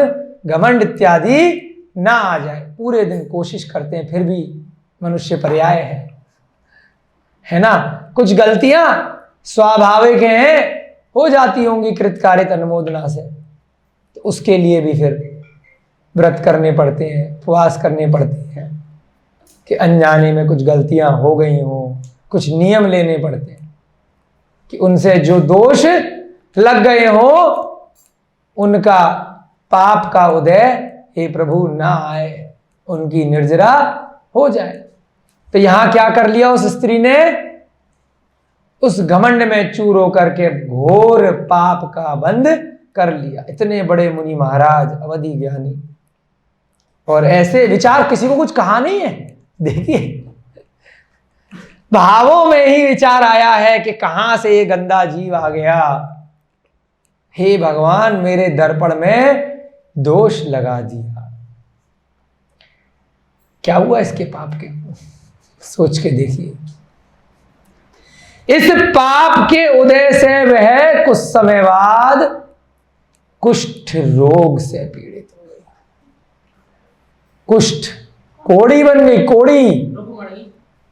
घमंड इत्यादि ना आ जाए। पूरे दिन कोशिश करते हैं, फिर भी मनुष्य पर्याय है ना। कुछ गलतियां स्वाभाविक हैं, हो जाती होंगी कृतकार्यत अनुमोदना से, तो उसके लिए भी फिर व्रत करने पड़ते हैं, उपवास करने पड़ते हैं कि अनजाने में कुछ गलतियां हो गई हो। कुछ नियम लेने पड़ते हैं कि उनसे जो दोष लग गए हो उनका पाप का उदय हे प्रभु ना आए, उनकी निर्जरा हो जाए। तो यहां क्या कर लिया उस स्त्री ने? उस घमंड में चूर होकर के घोर पाप का बंध कर लिया। इतने बड़े मुनि महाराज, अवधि ज्ञानी, और ऐसे विचार किसी को कुछ कहा नहीं है। देखिए भावों में ही विचार आया है कि कहां से ये गंदा जीव आ गया, हे भगवान मेरे दर्पण में दोष लगा दिया। क्या हुआ इसके पाप के, सोच के देखिए। इस पाप के उदय से वह कुछ समय बाद कुष्ठ रोग से पीड़ित हो गई। कुष्ठ, कोड़ी बन गई, कोड़ी।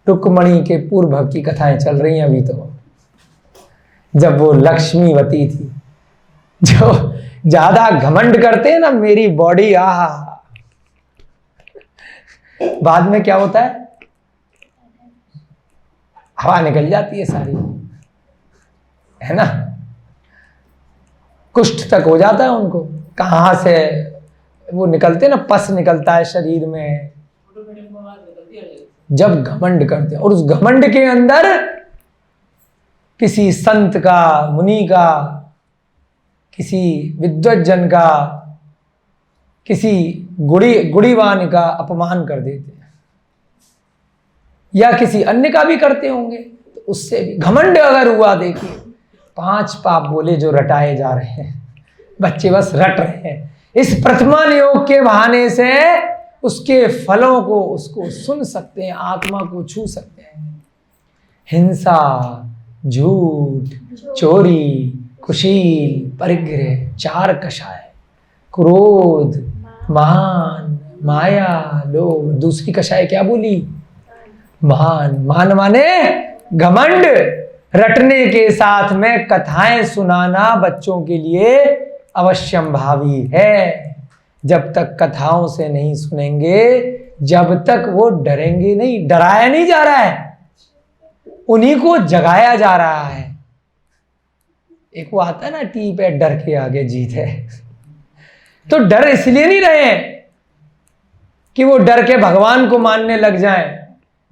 रुक्मणी के पूर्व भव की कथाएं चल रही हैं अभी तो। जब वो लक्ष्मीवती थी, जो ज्यादा घमंड करते हैं ना, मेरी बॉडी, आहा, बाद में क्या होता है, हवा निकल जाती है सारी, है ना। कुष्ठ तक हो जाता है उनको। कहां से वो निकलते ना, पस निकलता है शरीर में जब घमंड करते हैं। और उस घमंड के अंदर किसी संत का, मुनि का, किसी विद्वज्जन का, किसी गुड़ीवान का अपमान कर देते हैं, या किसी अन्य का भी करते होंगे, तो उससे भी घमंड अगर हुआ, देखिए 5 पाप बोले जो रटाए जा रहे हैं, बच्चे बस रट रहे हैं। इस प्रतिमान योग के बहाने से उसके फलों को उसको सुन सकते हैं, आत्मा को छू सकते हैं। हिंसा, झूठ, चोरी, कुशील, परिग्रह, 4 कषाय, क्रोध, मान, माया, लोभ। दूसरी कषाय क्या बोली? मान। मान माने घमंड। रटने के साथ में कथाएं सुनाना बच्चों के लिए अवश्यंभावी है। जब तक कथाओं से नहीं सुनेंगे, जब तक वो डरेंगे नहीं। डराया नहीं जा रहा है, उन्हीं को जगाया जा रहा है। एक वो आता है ना टी पे, डर के आगे जीत है। तो डर इसलिए नहीं रहे कि वो डर के भगवान को मानने लग जाएं,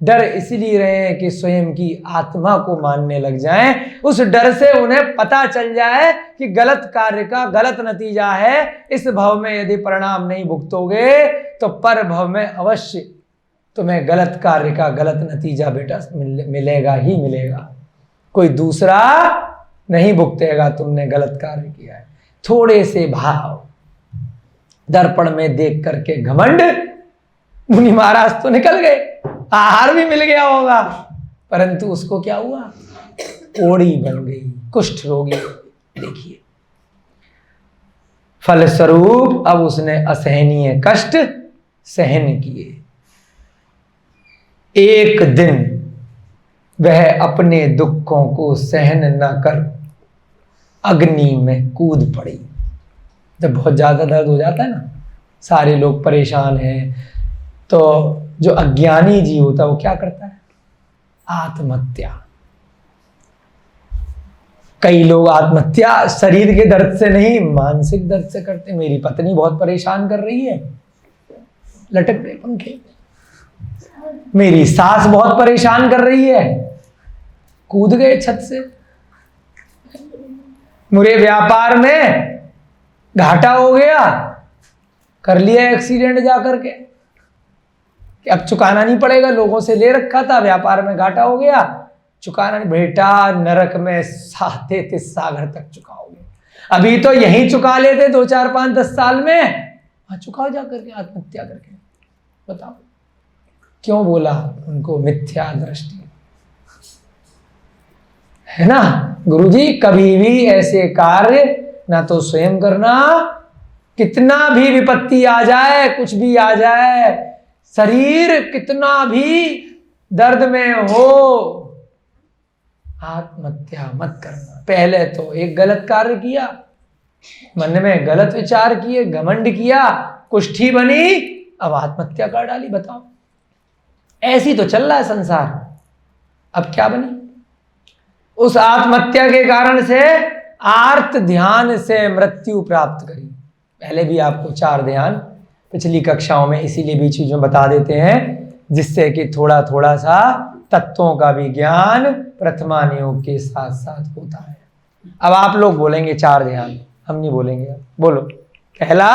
डर इसलिए रहे कि स्वयं की आत्मा को मानने लग जाएं। उस डर से उन्हें पता चल जाए कि गलत कार्य का गलत नतीजा है। इस भव में यदि परिणाम नहीं भुगतोगे तो पर भव में अवश्य तुम्हें गलत कार्य का गलत नतीजा बेटा मिलेगा ही मिलेगा। कोई दूसरा नहीं भुगतेगा तुमने गलत कार्य किया है। थोड़े से भाव दर्पण में देख करके घमंड, मुनि महाराज तो निकल गए, आहार भी मिल गया होगा, परंतु उसको क्या हुआ? ओड़ी बन गई, कुष्ठ रोगी। देखिए फलस्वरूप अब उसने असहनीय कष्ट सहन किए। एक दिन वह अपने दुखों को सहन न कर अग्नि में कूद पड़ी। जब बहुत ज्यादा दर्द हो जाता है ना, सारे लोग परेशान हैं, तो जो अज्ञानी जीव होता है वो क्या करता है? आत्महत्या। कई लोग आत्महत्या शरीर के दर्द से नहीं, मानसिक दर्द से करते। मेरी पत्नी बहुत परेशान कर रही है, लटक गए पंखे। मेरी सास बहुत परेशान कर रही है, कूद गए छत से। मेरे व्यापार में घाटा हो गया, कर लिया एक्सीडेंट जाकर के, कि अब चुकाना नहीं पड़ेगा, लोगों से ले रखा था, व्यापार में घाटा हो गया, चुकाना नहीं। बेटा नरक में 37 सागर तक चुकाओगे, अभी तो यहीं चुका लेते 2, 4, 5, 10 साल में। हाँ चुकाओ जाकर के आत्महत्या करके। बताओ क्यों बोला उनको? मिथ्या दृष्टि है ना। गुरुजी कभी भी ऐसे कार्य ना तो स्वयं करना, कितना भी विपत्ति आ जाए, कुछ भी आ जाए, शरीर कितना भी दर्द में हो, आत्महत्या मत करना। पहले तो एक गलत कार्य किया, मन में गलत विचार किए, घमंड किया, कुष्ठी बनी, अब आत्महत्या कर डाली। बताओ ऐसी तो चल रहा है संसार। अब क्या बनी? उस आत्महत्या के कारण से आर्त ध्यान से मृत्यु प्राप्त करी। पहले भी आपको 4 ध्यान पिछली कक्षाओं में इसीलिए बीच बीच में बता देते हैं, जिससे कि थोड़ा थोड़ा सा तत्वों का भी ज्ञान प्रथमान योग के साथ साथ होता है। अब आप लोग बोलेंगे 4 ध्यान, हम नहीं बोलेंगे। बोलो। पहला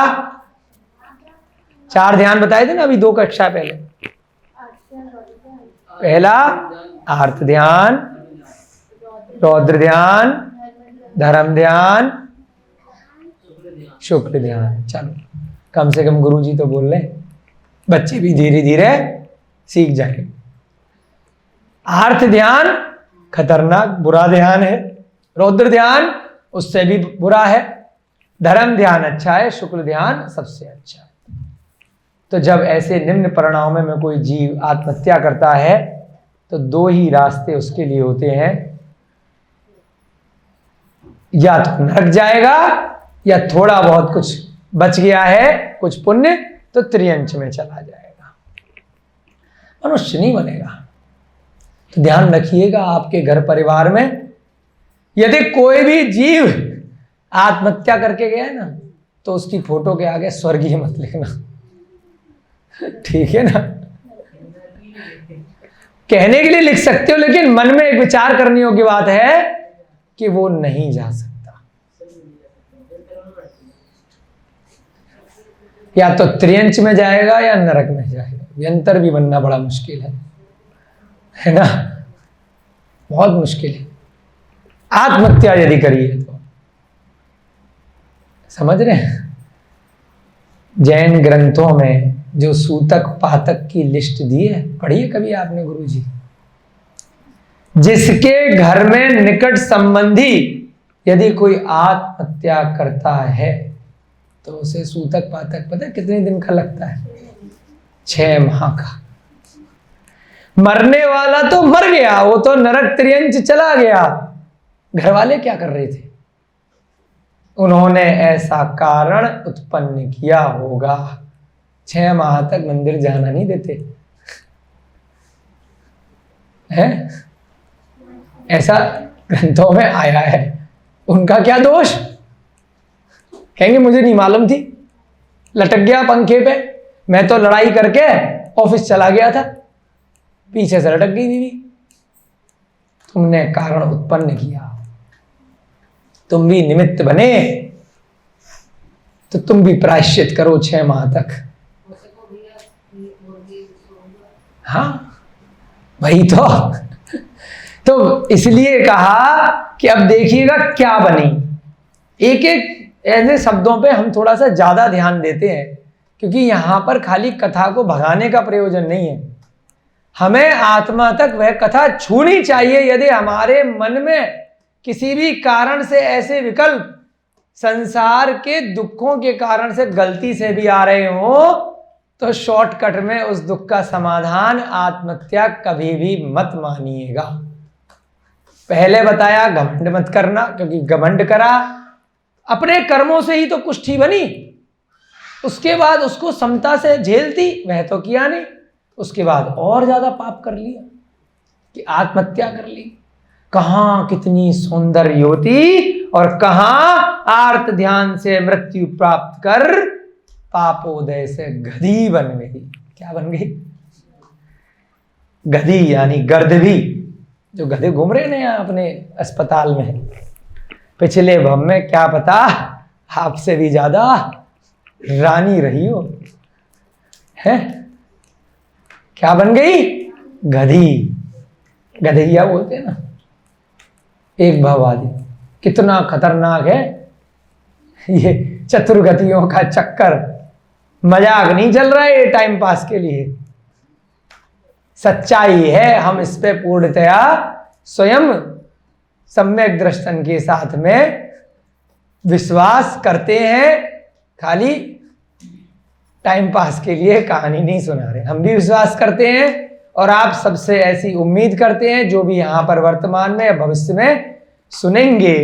4 ध्यान बताए थे ना अभी 2 कक्षा पहले। पहला आर्त ध्यान, रौद्र ध्यान, धर्म ध्यान, शुक्ल ध्यान। चलो कम से कम गुरुजी तो बोल रहे, बच्चे भी धीरे धीरे सीख जाएंगे। आर्त ध्यान खतरनाक बुरा ध्यान है, रौद्र ध्यान उससे भी बुरा है, धर्म ध्यान अच्छा है, शुक्ल ध्यान सबसे अच्छा है। तो जब ऐसे निम्न परिणामों में कोई जीव आत्महत्या करता है तो 2 ही रास्ते उसके लिए होते हैं, या तो नरक जाएगा, या थोड़ा बहुत कुछ बच गया है, कुछ पुण्य, तो त्रियंच में चला जाएगा, मनुष्य नहीं बनेगा। तो ध्यान रखिएगा आपके घर परिवार में यदि कोई भी जीव आत्महत्या करके गया है ना, तो उसकी फोटो के आगे स्वर्गीय मत लिखना, ठीक है ना। कहने के लिए लिख सकते हो, लेकिन मन में एक विचार करने योग्य बात है कि वो नहीं जा सकता। या तो त्रियंच में जाएगा या नरक में जाएगा। व्यंतर भी बनना बड़ा मुश्किल है ना, बहुत मुश्किल है। आत्महत्या यदि करी है तो, समझ रहे हैं? जैन ग्रंथों में जो सूतक पातक की लिस्ट दी है, पढ़िए कभी आपने गुरुजी? जिसके घर में निकट संबंधी यदि कोई आत्महत्या करता है तो उसे सूतक पातक पता है कितने दिन का लगता है? 6 माह का। मरने वाला तो मर गया, वो तो नरक त्रियंच चला गया। घर वाले क्या कर रहे थे? उन्होंने ऐसा कारण उत्पन्न किया होगा। 6 माह तक मंदिर जाना नहीं देते हैं, ऐसा ग्रंथों में आया है। उनका क्या दोष? कहेंगे मुझे नहीं मालूम थी, लटक गया पंखे पे, मैं तो लड़ाई करके ऑफिस चला गया था, पीछे से लटक गई बीवी। तुमने कारण उत्पन्न किया, तुम भी निमित्त बने, तो तुम भी प्रायश्चित करो 6 माह तक। हाँ वही तो इसलिए कहा कि अब देखिएगा क्या बनी। एक एक ऐसे शब्दों पे हम थोड़ा सा ज्यादा ध्यान देते हैं, क्योंकि यहां पर खाली कथा को भगाने का प्रयोजन नहीं है, हमें आत्मा तक वह कथा छूनी चाहिए। यदि हमारे मन में किसी भी कारण से ऐसे विकल्प संसार के दुखों के कारण से गलती से भी आ रहे हो, तो शॉर्टकट में उस दुख का समाधान आत्महत्या कभी भी मत मानिएगा। पहले बताया घमंड मत करना, क्योंकि घमंड करा अपने कर्मों से ही तो कुष्ठी बनी, उसके बाद उसको समता से झेलती, वह तो किया नहीं, उसके बाद और ज्यादा पाप कर लिया कि आत्महत्या कर ली। कहां कितनी सौंदर्य युवती और कहां आर्त ध्यान से मृत्यु प्राप्त कर पापोदय से गधी बन गई। क्या बन गई? गधी यानी गर्दभी, जो गधे घूम रहे हैं अपने अस्पताल में। पिछले भव में क्या पता आपसे भी ज्यादा रानी रही हो, है? क्या बन गई? गधी। गधैया बोलते हैं ना, एक भववादी। कितना खतरनाक है ये चतुर्गतियों का चक्कर। मजाक नहीं चल रहा है ये टाइम पास के लिए, सच्चाई है। हम इस पे पूर्णतया स्वयं सम्यक दृष्टन के साथ में विश्वास करते हैं, खाली टाइम पास के लिए कहानी नहीं सुना रहे। हम भी विश्वास करते हैं और आप सबसे ऐसी उम्मीद करते हैं जो भी यहां पर वर्तमान में या भविष्य में सुनेंगे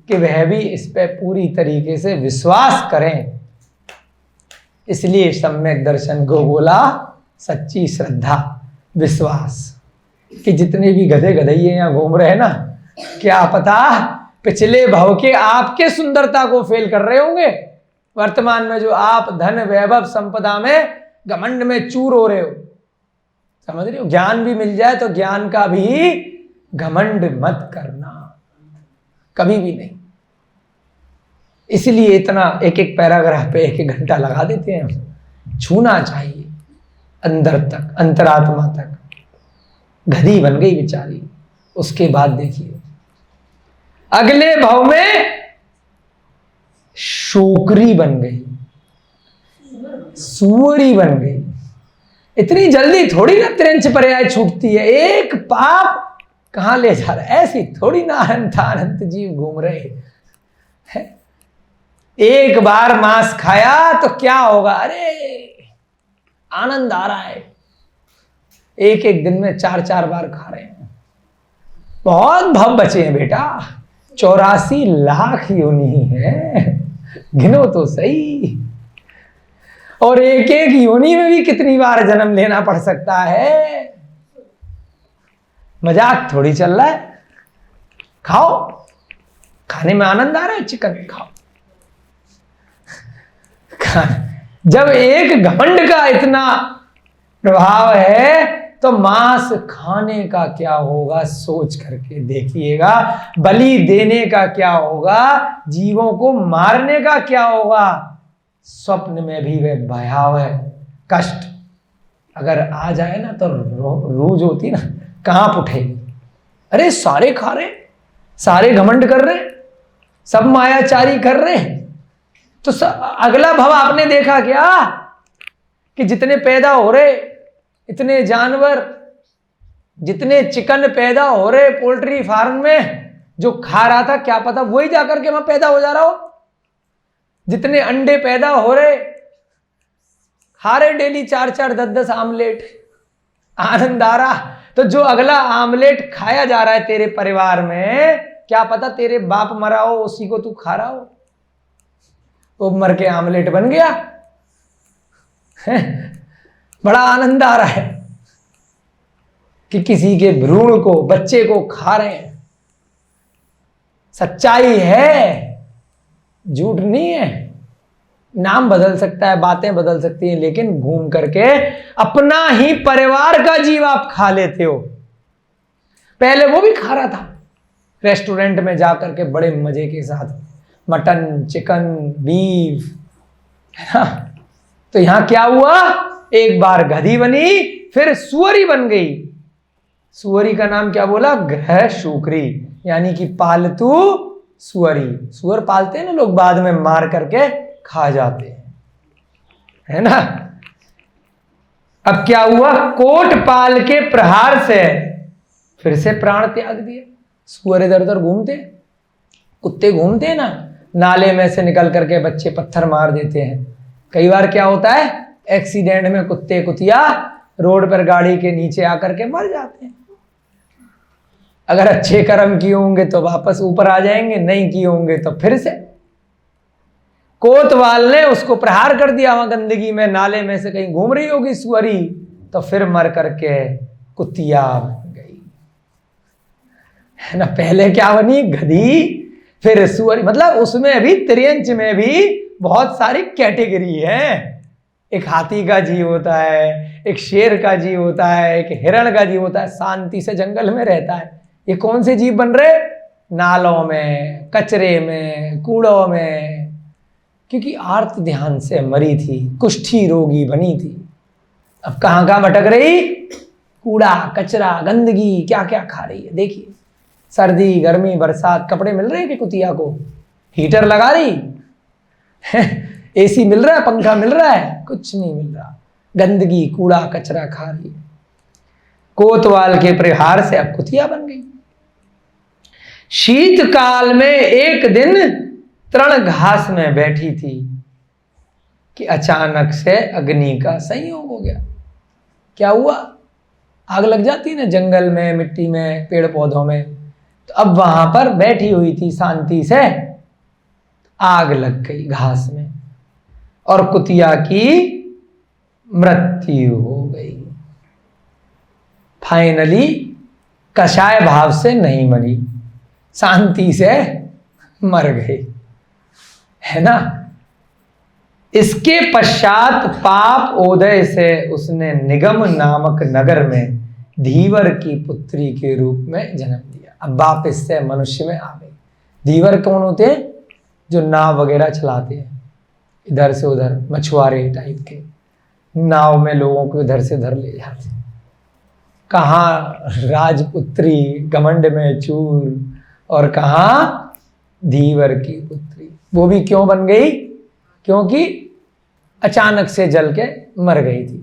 कि वह भी इस पे पूरी तरीके से विश्वास करें। इसलिए सम्यक दर्शन को बोला सच्ची श्रद्धा, विश्वास। कि जितने भी गधे गधैये यहाँ घूम रहे हैं ना, क्या पता पिछले भव के आपके सुंदरता को फेल कर रहे होंगे, वर्तमान में जो आप धन वैभव संपदा में घमंड में चूर हो रहे हो। समझ रहे हो? ज्ञान भी मिल जाए तो ज्ञान का भी घमंड मत करना, कभी भी नहीं। इसलिए इतना एक एक पैराग्राफ पे 1-1 घंटा लगा देते हैं हम। छूना चाहिए अंदर तक, अंतरात्मा तक। गधी बन गई बेचारी। उसके बाद देखिए अगले भाव में शोकरी बन गई, सुअरी बन गई। इतनी जल्दी थोड़ी ना त्रिंच पर्याय छूटती है। एक पाप कहां ले जा रहा है, ऐसी थोड़ी ना अनंत जीव घूम रहे हैं। एक बार मांस खाया तो क्या होगा, अरे आनंद आ रहा है। एक एक दिन में 4-4 बार खा रहे हैं। बहुत भव बचे हैं बेटा, 84 लाख योनि है, गिनो तो सही। और एक एक योनि में भी कितनी बार जन्म लेना पड़ सकता है। मजाक थोड़ी चल रहा है। खाओ, खाने में आनंद आ रहा है, चिकन खाओ। जब एक घमंड का इतना प्रभाव है तो मांस खाने का क्या होगा सोच करके देखिएगा। बलि देने का क्या होगा, जीवों को मारने का क्या होगा। स्वप्न में भी वह भयावह कष्ट अगर आ जाए ना तो रूज होती ना, कांप उठेगी। अरे सारे खा रहे, सारे घमंड कर रहे, सब मायाचारी कर रहे, तो अगला भव आपने देखा क्या कि जितने पैदा हो रहे, इतने जानवर, जितने चिकन पैदा हो रहे पोल्ट्री फार्म में, जो खा रहा था क्या पता वही जाकर के वहां पैदा हो जा रहा हो। जितने अंडे पैदा हो रहे, खा रहे डेली 4-4 10-10 आमलेट, आनंद आ रहा। तो जो अगला आमलेट खाया जा रहा है तेरे परिवार में, क्या पता तेरे बाप मरा हो, उसी को तू खा रहा हो, वो मर के आमलेट बन गया। बड़ा आनंद आ रहा है कि किसी के भ्रूण को, बच्चे को खा रहे हैं। सच्चाई है, झूठ नहीं है। नाम बदल सकता है, बातें बदल सकती हैं, लेकिन घूम करके अपना ही परिवार का जीव आप खा लेते हो। पहले वो भी खा रहा था रेस्टोरेंट में जाकर के बड़े मजे के साथ, मटन, चिकन, बीफ, है ना। तो यहां क्या हुआ, एक बार गधी बनी, फिर सुअरी बन गई। सुअरी का नाम क्या बोला, ग्रह शूकरी, यानी कि पालतू सुअरी। सुअर पालते हैं ना लोग, बाद में मार करके खा जाते हैं, है ना। अब क्या हुआ, कोटपाल के प्रहार से फिर से प्राण त्याग दिए। सुअर इधर उधर घूमते, कुत्ते घूमते हैं ना, नाले में से निकल करके बच्चे पत्थर मार देते हैं। कई बार क्या होता है, एक्सीडेंट में कुत्ते कुतिया रोड पर गाड़ी के नीचे आकर के मर जाते हैं। अगर अच्छे कर्म किए होंगे तो वापस ऊपर आ जाएंगे, नहीं किए होंगे तो फिर से। कोतवाल ने उसको प्रहार कर दिया वहां गंदगी में, नाले में से कहीं घूम रही होगी सुअरी, तो फिर मर करके कुतिया बन गई, है ना। पहले क्या बनी, गधी, फिर सुअरी। मतलब उसमें भी त्रियंच में भी बहुत सारी कैटेगरी है। एक हाथी का जीव होता है, एक शेर का जीव होता है, एक हिरण का जीव होता है, शांति से जंगल में रहता है। ये कौन से जीव बन रहे, नालों में, कचरे में, कूड़ों में, क्योंकि आर्त ध्यान से मरी थी, कुष्ठी रोगी बनी थी। अब कहां कहां भटक रही, कूड़ा कचरा गंदगी क्या क्या खा रही है। देखिए, सर्दी गर्मी बरसात, कपड़े मिल रहे हैं कि कुतिया को, हीटर लगा रही, एसी मिल रहा है, पंखा मिल रहा है, कुछ नहीं मिल रहा। गंदगी कूड़ा कचरा खा रही है। कोतवाल के प्रहार से अब कुतिया बन गई। शीतकाल में एक दिन तृण घास में बैठी थी कि अचानक से अग्नि का संयोग हो गया। क्या हुआ, आग लग जाती ना जंगल में, मिट्टी में, पेड़ पौधों में, तो अब वहां पर बैठी हुई थी शांति से, आग लग गई घास में और कुतिया की मृत्यु हो गई। फाइनली कषाय भाव से नहीं मरी, शांति से मर गई, है ना। इसके पश्चात पाप उदय से उसने निगम नामक नगर में धीवर की पुत्री के रूप में जन्म लिया। अब वापस से मनुष्य में आ गई। धीवर कौन होते हैं, जो नाव वगैरह चलाते हैं, इधर से उधर, मछुआरे टाइप के, नाव में लोगों को इधर से उधर ले जाते हैं। कहाँ राजपुत्री घमंड में चूर, और कहाँ धीवर की पुत्री। वो भी क्यों बन गई, क्योंकि अचानक से जल के मर गई थी।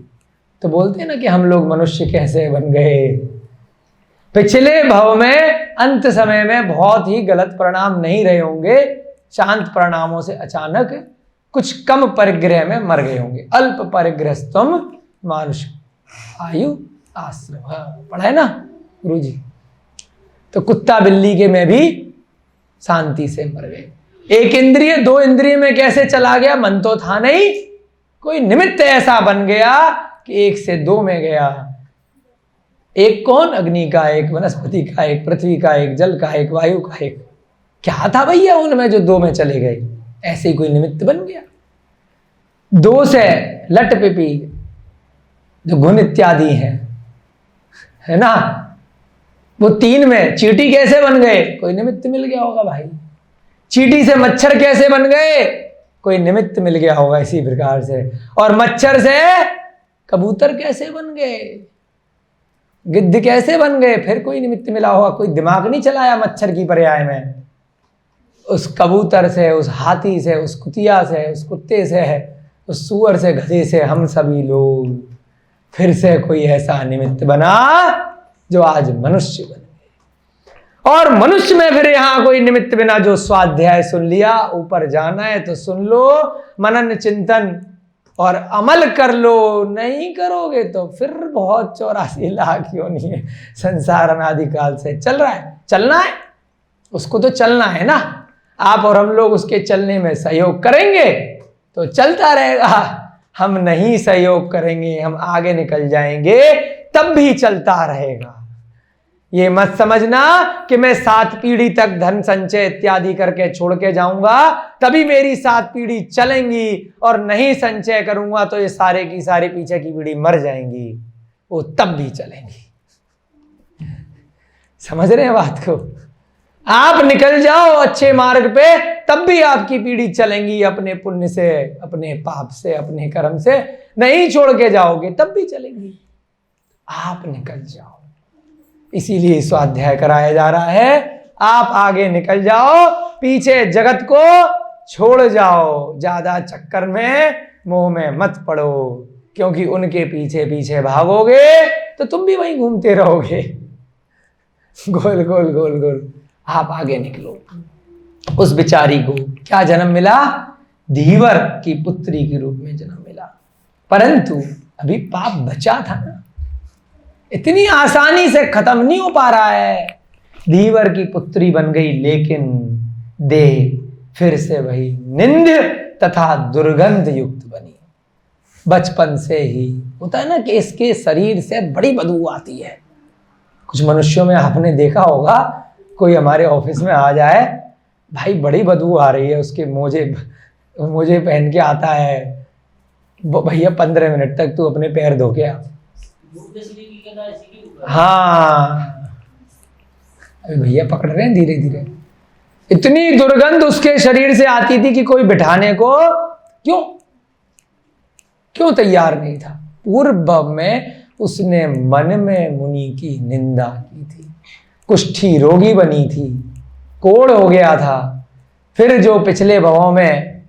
तो बोलते हैं ना कि हम लोग मनुष्य कैसे बन गए। पिछले भव में अंत समय में बहुत ही गलत परिणाम नहीं रहे होंगे, शांत परिणामों से अचानक कुछ कम परिग्रह में मर गए होंगे। अल्प परिग्रहस्तम मानुष आयु आश्रम, पढ़ा है ना गुरु जी। तो कुत्ता बिल्ली के में भी शांति से मर गए। एक इंद्रिय दो इंद्रिय में कैसे चला गया, मन तो था नहीं, कोई निमित्त ऐसा बन गया कि 1 से 2 में गया। एक कौन, अग्नि का एक, वनस्पति का एक, पृथ्वी का एक, जल का एक, वायु का एक। क्या था भैया उनमें जो 2 में चले गए, ऐसे ही कोई निमित्त बन गया। 2 से लट पिपी जो गुण इत्यादि है ना, वो 3 में चींटी कैसे बन गए, कोई निमित्त मिल गया होगा भाई। चींटी से मच्छर कैसे बन गए, कोई निमित्त मिल गया होगा इसी प्रकार से। और मच्छर से कबूतर कैसे बन गए, गिद्ध कैसे बन गए, फिर कोई निमित्त मिला होगा, कोई दिमाग नहीं चलाया मच्छर की पर्याय में। उस कबूतर से, उस हाथी से, उस कुतिया से, उस कुत्ते से, उस सूअर से, गधे से हम सभी लोग फिर से कोई ऐसा निमित्त बना जो आज मनुष्य बन गए। और मनुष्य में फिर यहां कोई निमित्त बिना, जो स्वाध्याय सुन लिया, ऊपर जाना है तो सुन लो, मनन चिंतन और अमल कर लो, नहीं करोगे तो फिर बहुत 84 लाख योनि है संसार अनादिकाल से चल रहा है। चलना है उसको, तो चलना है ना। आप और हम लोग उसके चलने में सहयोग करेंगे तो चलता रहेगा, हम नहीं सहयोग करेंगे, हम आगे निकल जाएंगे, तब भी चलता रहेगा। ये मत समझना कि मैं 7 पीढ़ी तक धन संचय इत्यादि करके छोड़ के जाऊंगा तभी मेरी 7 पीढ़ी चलेंगी, और नहीं संचय करूंगा तो ये सारे की सारी पीछे की पीढ़ी मर जाएंगी, वो तब भी चलेंगी। समझ रहे हैं बात को? आप निकल जाओ अच्छे मार्ग पे, तब भी आपकी पीढ़ी चलेंगी, अपने पुण्य से, अपने पाप से, अपने कर्म से। नहीं छोड़ के जाओगे तब भी चलेंगी। आप निकल जाओ, इसीलिए स्वाध्याय कराया जा रहा है। आप आगे निकल जाओ, पीछे जगत को छोड़ जाओ, ज्यादा चक्कर में, मोह में मत पड़ो, क्योंकि उनके पीछे पीछे भागोगे तो तुम भी वहीं घूमते रहोगे, गोल गोल गोल गोल। आप आगे निकलो। उस बेचारी को क्या जन्म मिला? धीवर की पुत्री के रूप में जन्म मिला, परंतु अभी पाप बचा था ना, इतनी आसानी से खत्म नहीं हो पा रहा है। धीवर की पुत्री बन गई, लेकिन देह फिर से वही निंद्य तथा दुर्गंध युक्त बनी। बचपन से ही होता है ना कि इसके शरीर से बड़ी बदबू आती है। कुछ मनुष्यों में आपने देखा होगा, कोई हमारे ऑफिस में आ जाए, भाई बड़ी बदबू आ रही है, उसके मोजे पहन के आता है, भैया 15 मिनट तक तू अपने पैर धो के आ। हाँ, अभी भैया पकड़ रहे हैं धीरे धीरे। इतनी दुर्गंध उसके शरीर से आती थी कि कोई बिठाने को क्यों तैयार नहीं था। पूर्व में उसने मन में मुनि की निंदा की थी, कुष्ठी रोगी बनी थी, कोढ़ हो गया था। फिर जो पिछले भवों में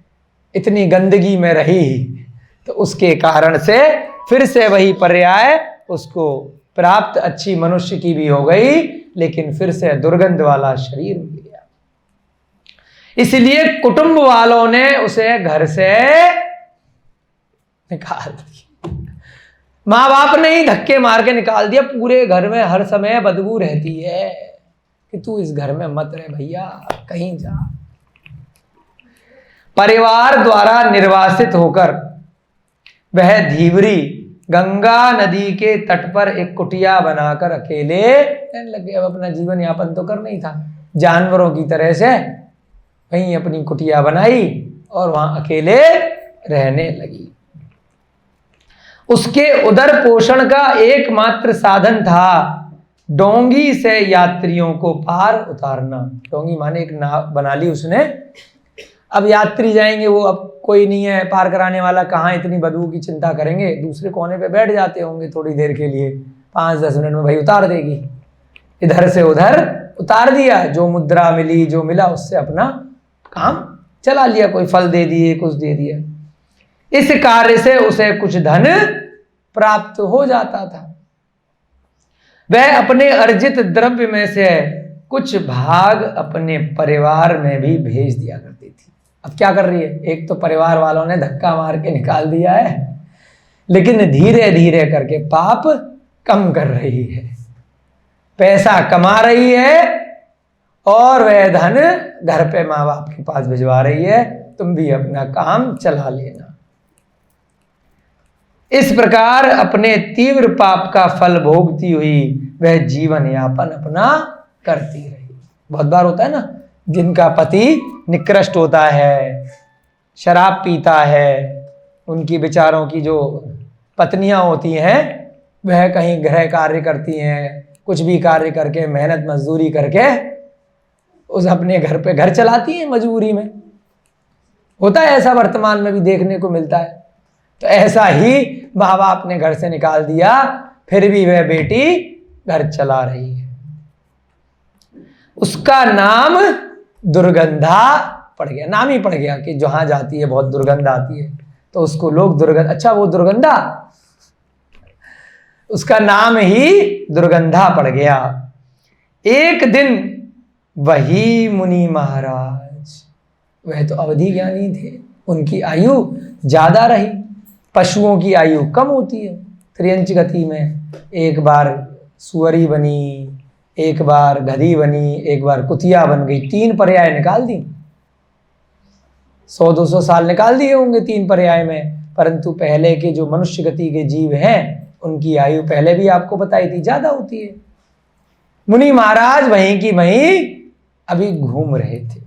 इतनी गंदगी में रही, तो उसके कारण से फिर से वही पर्याय उसको प्राप्त, अच्छी मनुष्य की भी हो गई, लेकिन फिर से दुर्गंध वाला शरीर मिल गया। इसलिए कुटुंब वालों ने उसे घर से निकाल दिया। माँ बाप ने ही धक्के मार के निकाल दिया। पूरे घर में हर समय बदबू रहती है कि तू इस घर में मत रह भैया, कहीं जा। परिवार द्वारा निर्वासित होकर वह धीवरी गंगा नदी के तट पर एक कुटिया बनाकर अकेले रहने लगे। अब अपना जीवन यापन तो करना ही था, जानवरों की तरह से वहीं अपनी कुटिया बनाई और वहां अकेले रहने लगी। उसके उदर पोषण का एकमात्र साधन था डोंगी से यात्रियों को पार उतारना। डोंगी माने एक नाव बना ली उसने। अब यात्री जाएंगे, वो अब कोई नहीं है पार कराने वाला, कहाँ इतनी बदबू की चिंता करेंगे, दूसरे कोने पे बैठ जाते होंगे थोड़ी देर के लिए, 5-10 मिनट में भाई उतार देगी। इधर से उधर उतार दिया, जो मुद्रा मिली, जो मिला, उससे अपना काम चला लिया, कोई फल दे दिए, कुछ दे दिया। इस कार्य से उसे कुछ धन प्राप्त हो जाता था। वह अपने अर्जित द्रव्य में से कुछ भाग अपने परिवार में भी भेज दिया करती थी। अब क्या कर रही है? एक तो परिवार वालों ने धक्का मार के निकाल दिया है, लेकिन धीरे धीरे करके पाप कम कर रही है, पैसा कमा रही है, और वह धन घर पे माँ बाप के पास भिजवा रही है, तुम भी अपना काम चला लेना। इस प्रकार अपने तीव्र पाप का फल भोगती हुई वह जीवन यापन अपना करती रही। बहुत बार होता है ना, जिनका पति निकृष्ट होता है, शराब पीता है, उनकी बेचारों की जो पत्नियां होती हैं वह कहीं गृह कार्य करती हैं, कुछ भी कार्य करके मेहनत मजदूरी करके उस अपने घर पे घर चलाती हैं मजबूरी में। होता है ऐसा, वर्तमान में भी देखने को मिलता है। तो ऐसा ही माँ बाप ने घर से निकाल दिया, फिर भी वह बेटी घर चला रही है। उसका नाम दुर्गंधा पड़ गया, नाम ही पड़ गया कि जहां जाती है बहुत दुर्गंध आती है, तो उसको लोग दुर्गंध, अच्छा वो दुर्गंधा, उसका नाम ही दुर्गंधा पड़ गया। एक दिन वही मुनि महाराज, वह तो अवधि ज्ञानी थे, उनकी आयु ज्यादा रही, पशुओं की आयु कम होती है त्रियंच गति में। एक बार सुअरी बनी, एक बार गधी बनी, एक बार कुतिया बन गई, 3 पर्याय निकाल दी, 100-200 साल निकाल दिए होंगे 3 पर्याय में। परंतु पहले के जो मनुष्य गति के जीव हैं उनकी आयु पहले भी आपको बताई थी ज्यादा होती है। मुनि महाराज वहीं की वहीं अभी घूम रहे थे।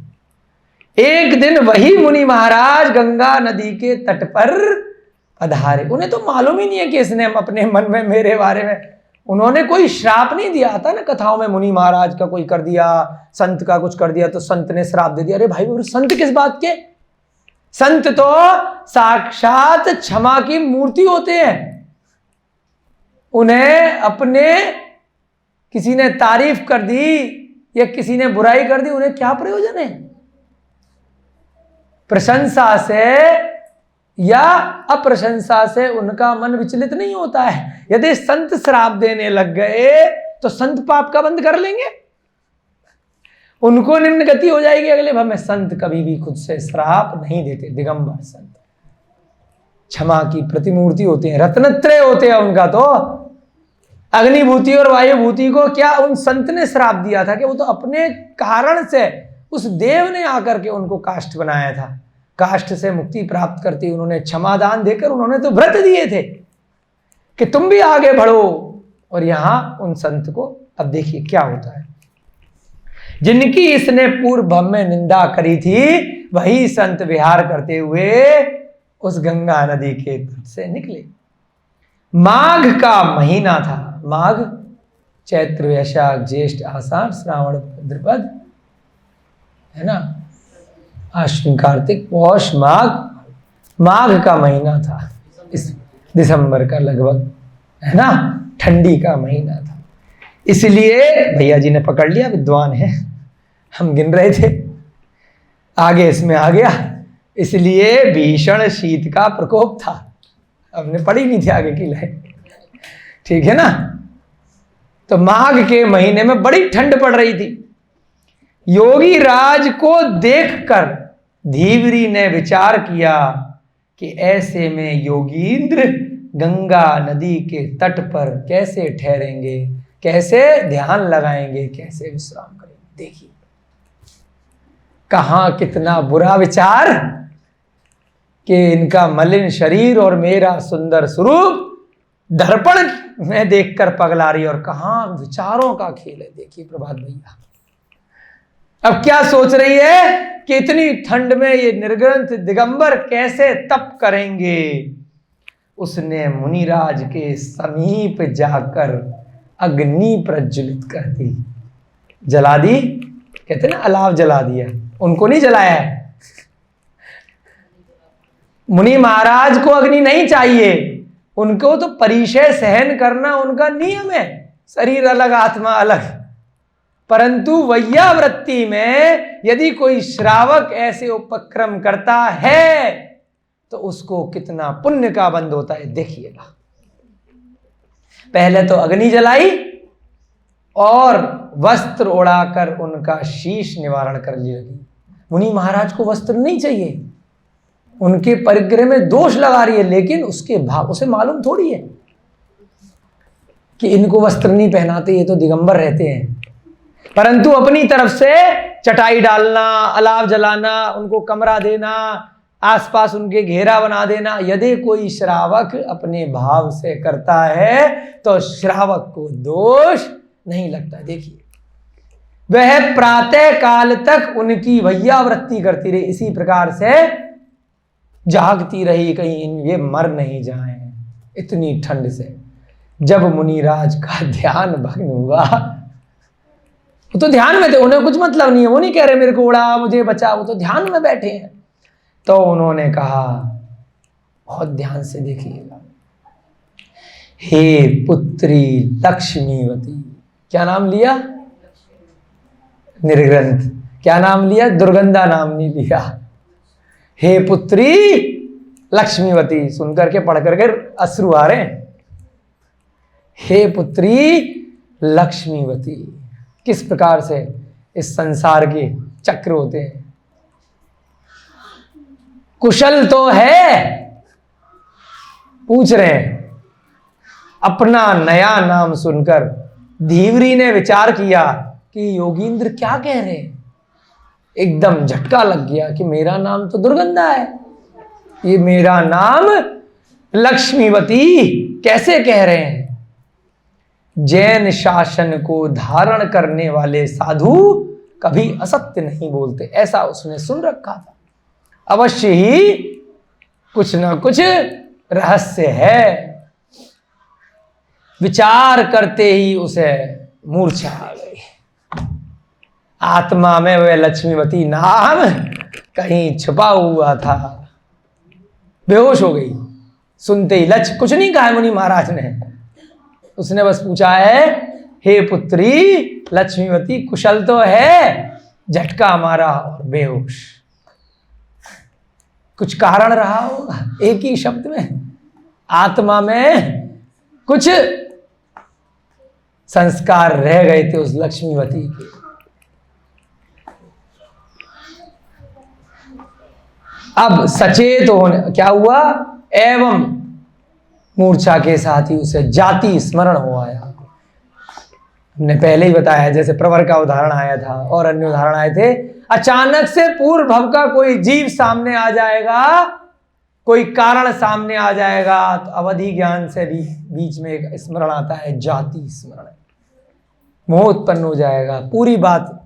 एक दिन वही मुनि महाराज गंगा नदी के तट पर पधारे। उन्हें तो मालूम ही नहीं है कि इसने अपने मन में मेरे बारे में, उन्होंने कोई श्राप नहीं दिया था ना कथाओं में, मुनि महाराज का कोई कर दिया, संत का कुछ कर दिया तो संत ने श्राप दे दिया। अरे भाई संत किस बात के, संत तो साक्षात क्षमा की मूर्ति होते हैं। उन्हें अपने किसी ने तारीफ कर दी या किसी ने बुराई कर दी, उन्हें क्या प्रयोजन है? प्रशंसा से या अप्रशंसा से उनका मन विचलित नहीं होता है। यदि संत श्राप देने लग गए तो संत पाप का बंद कर लेंगे, उनको निम्न गति हो जाएगी अगले भाव में। संत कभी भी खुद से श्राप नहीं देते, दिगंबर संत क्षमा की प्रतिमूर्ति होते हैं, रत्नत्रय होते हैं उनका। तो अग्निभूति और वायुभूति को क्या उन संत ने श्राप दिया था कि वो तो अपने कारण से, उस देव ने आकर के उनको काष्ठ बनाया था, काष्ठ से मुक्ति प्राप्त करती उन्होंने क्षमादान देकर, उन्होंने तो व्रत दिए थे कि तुम भी आगे बढ़ो। और यहां उन संत को अब देखिए क्या होता है, जिनकी इसने पूर्व भव में निंदा करी थी वही संत विहार करते हुए उस गंगा नदी के तट से निकले। माघ का महीना था, माघ चैत्र वैशाख ज्येष्ठ आषाढ़ श्रावण भाद्रपद है ना, आश्विन कार्तिक पौष माघ, माघ का महीना था, इस दिसंबर का लगभग है ना, ठंडी का महीना था। इसलिए भैया जी ने पकड़ लिया, विद्वान है, हम गिन रहे थे आगे इसमें आ गया, इसलिए भीषण शीत का प्रकोप था। हमने पढ़ी नहीं थी आगे की लाइन, ठीक है ना। तो माघ के महीने में बड़ी ठंड पड़ रही थी। योगी राज को देखकर धीवरी ने विचार किया कि ऐसे में योगींद्र गंगा नदी के तट पर कैसे ठहरेंगे, कैसे ध्यान लगाएंगे, कैसे विश्राम करेंगे। देखिए कहां कितना बुरा विचार कि इनका मलिन शरीर और मेरा सुंदर स्वरूप दर्पण में देखकर पगला रही, और कहां विचारों का खेल है। देखिए प्रभात भैया अब क्या सोच रही है कि इतनी ठंड में ये निर्ग्रंथ दिगंबर कैसे तप करेंगे। उसने मुनिराज के समीप जाकर अग्नि प्रज्वलित कर दी, जला दी, कहते ना अलाव जला दिया, उनको नहीं जलाया है। मुनि महाराज को अग्नि नहीं चाहिए, उनको तो परिचय सहन करना उनका नियम है, शरीर अलग आत्मा अलग। परंतु वैयावृत्ति में यदि कोई श्रावक ऐसे उपक्रम करता है तो उसको कितना पुण्य का बंध होता है। देखिएगा पहले तो अग्नि जलाई और वस्त्र उड़ाकर उनका शीश निवारण कर लगी। मुनि महाराज को वस्त्र नहीं चाहिए, उनके परिग्रह में दोष लगा रही है, लेकिन उसके भाव उसे मालूम थोड़ी है कि इनको वस्त्र नहीं पहनाते, ये तो दिगंबर रहते हैं। परंतु अपनी तरफ से चटाई डालना, अलाव जलाना, उनको कमरा देना, आसपास उनके घेरा बना देना, यदि कोई श्रावक अपने भाव से करता है तो श्रावक को दोष नहीं लगता। देखिए वह प्रातः काल तक उनकी वैयावृत्ति करती रही, इसी प्रकार से जागती रही, कहीं ये मर नहीं जाए इतनी ठंड से। जब मुनिराज का ध्यान भग्न हुआ, वो तो ध्यान में थे, उन्हें कुछ मतलब नहीं है, वो नहीं कह रहे मेरे को उड़ा मुझे बचा, वो तो ध्यान में बैठे हैं। तो उन्होंने कहा, बहुत ध्यान से देखिएगा, हे पुत्री लक्ष्मीवती। क्या नाम लिया? निर्ग्रंथ। क्या नाम लिया? दुर्गंधा नाम नहीं लिया। हे पुत्री लक्ष्मीवती, सुनकर के पढ़ करके अश्रु आ रहे हैं। हे पुत्री लक्ष्मीवती। किस प्रकार से इस संसार के चक्र होते हैं। कुशल तो है, पूछ रहे हैं। अपना नया नाम सुनकर धीवरी ने विचार किया कि योगींद्र क्या कह रहे हैं। एकदम झटका लग गया कि मेरा नाम तो दुर्गंधा है, ये मेरा नाम लक्ष्मीवती कैसे कह रहे हैं। जैन शासन को धारण करने वाले साधु कभी असत्य नहीं बोलते, ऐसा उसने सुन रखा था। अवश्य ही कुछ ना कुछ रहस्य है। विचार करते ही उसे मूर्छा आ गई। आत्मा में वह लक्ष्मीवती नाम कहीं छुपा हुआ था। बेहोश हो गई। सुनते ही कुछ नहीं कहा मुनि महाराज ने, उसने बस पूछा है, हे पुत्री लक्ष्मीवती कुशल तो है। झटका मारा और बेहोश। कुछ कारण रहा होगा, एक ही शब्द में आत्मा में कुछ संस्कार रह गए थे उस लक्ष्मीवती के। अब सचेत होने क्या हुआ, एवं मूर्छा के साथ ही उसे जाति स्मरण हो आया। हमने पहले ही बताया, जैसे प्रवर का उदाहरण आया था और अन्य उदाहरण आए थे। अचानक से पूर्व भव का कोई जीव सामने आ जाएगा, कोई कारण सामने आ जाएगा, तो अवधि ज्ञान से भी बीच में एक स्मरण आता है, जाति स्मरण। मोह उत्पन्न हो जाएगा, पूरी बात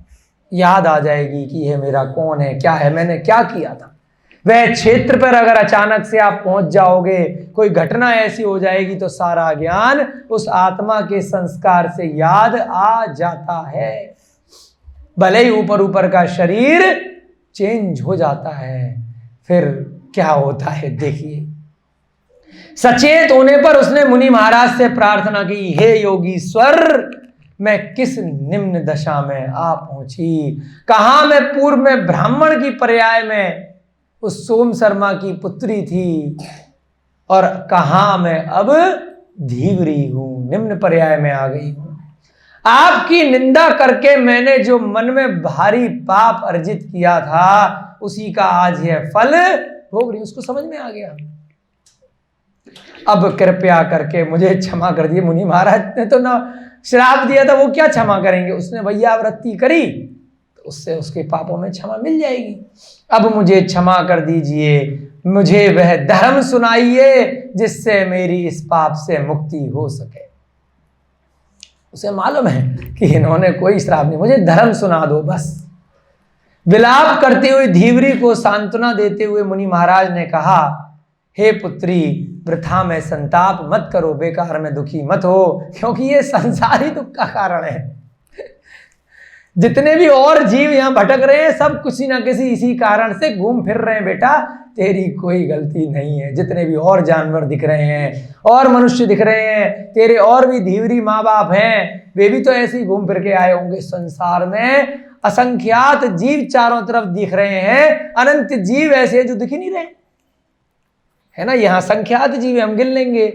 याद आ जाएगी कि यह मेरा कौन है, क्या है, मैंने क्या किया था। वह क्षेत्र पर अगर अचानक से आप पहुंच जाओगे, कोई घटना ऐसी हो जाएगी, तो सारा ज्ञान उस आत्मा के संस्कार से याद आ जाता है। भले ही ऊपर ऊपर का शरीर चेंज हो जाता है, फिर क्या होता है देखिए। सचेत होने पर उसने मुनि महाराज से प्रार्थना की, हे योगीश्वर मैं किस निम्न दशा में आ पहुंची। कहा मैं पूर्व में ब्राह्मण की पर्याय में उस सोम शर्मा की पुत्री थी, और कहा मैं अब धीवरी हूं, निम्न पर्याय में आ गई हूं। आपकी निंदा करके मैंने जो मन में भारी पाप अर्जित किया था, उसी का आज यह फल भोग रही। उसको समझ में आ गया। अब कृपया करके मुझे क्षमा कर दिए। मुनि महाराज ने तो ना श्राप दिया था, वो क्या क्षमा करेंगे। उसने वैयावृत्ति करी तो उससे उसके पापों में क्षमा मिल जाएगी। अब मुझे क्षमा कर दीजिए, मुझे वह धर्म सुनाइए जिससे मेरी इस पाप से मुक्ति हो सके। उसे मालूम है कि इन्होंने कोई श्राप नहीं, मुझे धर्म सुना दो बस। विलाप करते हुए धीवरी को सांत्वना देते हुए मुनि महाराज ने कहा, हे पुत्री वृथा में संताप मत करो, बेकार में दुखी मत हो, क्योंकि ये संसारी दुख का कारण है। जितने भी और जीव यहाँ भटक रहे हैं, सब किसी ना किसी इसी कारण से घूम फिर रहे हैं। बेटा तेरी कोई गलती नहीं है। जितने भी और जानवर दिख रहे हैं और मनुष्य दिख रहे हैं, तेरे और भी धीवरी माँ बाप हैं, वे भी तो ऐसे ही घूम फिर के आए होंगे। संसार में असंख्यात जीव चारों तरफ दिख रहे हैं, अनंत जीव ऐसे जो दिख ही नहीं रहे, है ना। यहाँ संख्यात जीव हम गिन लेंगे,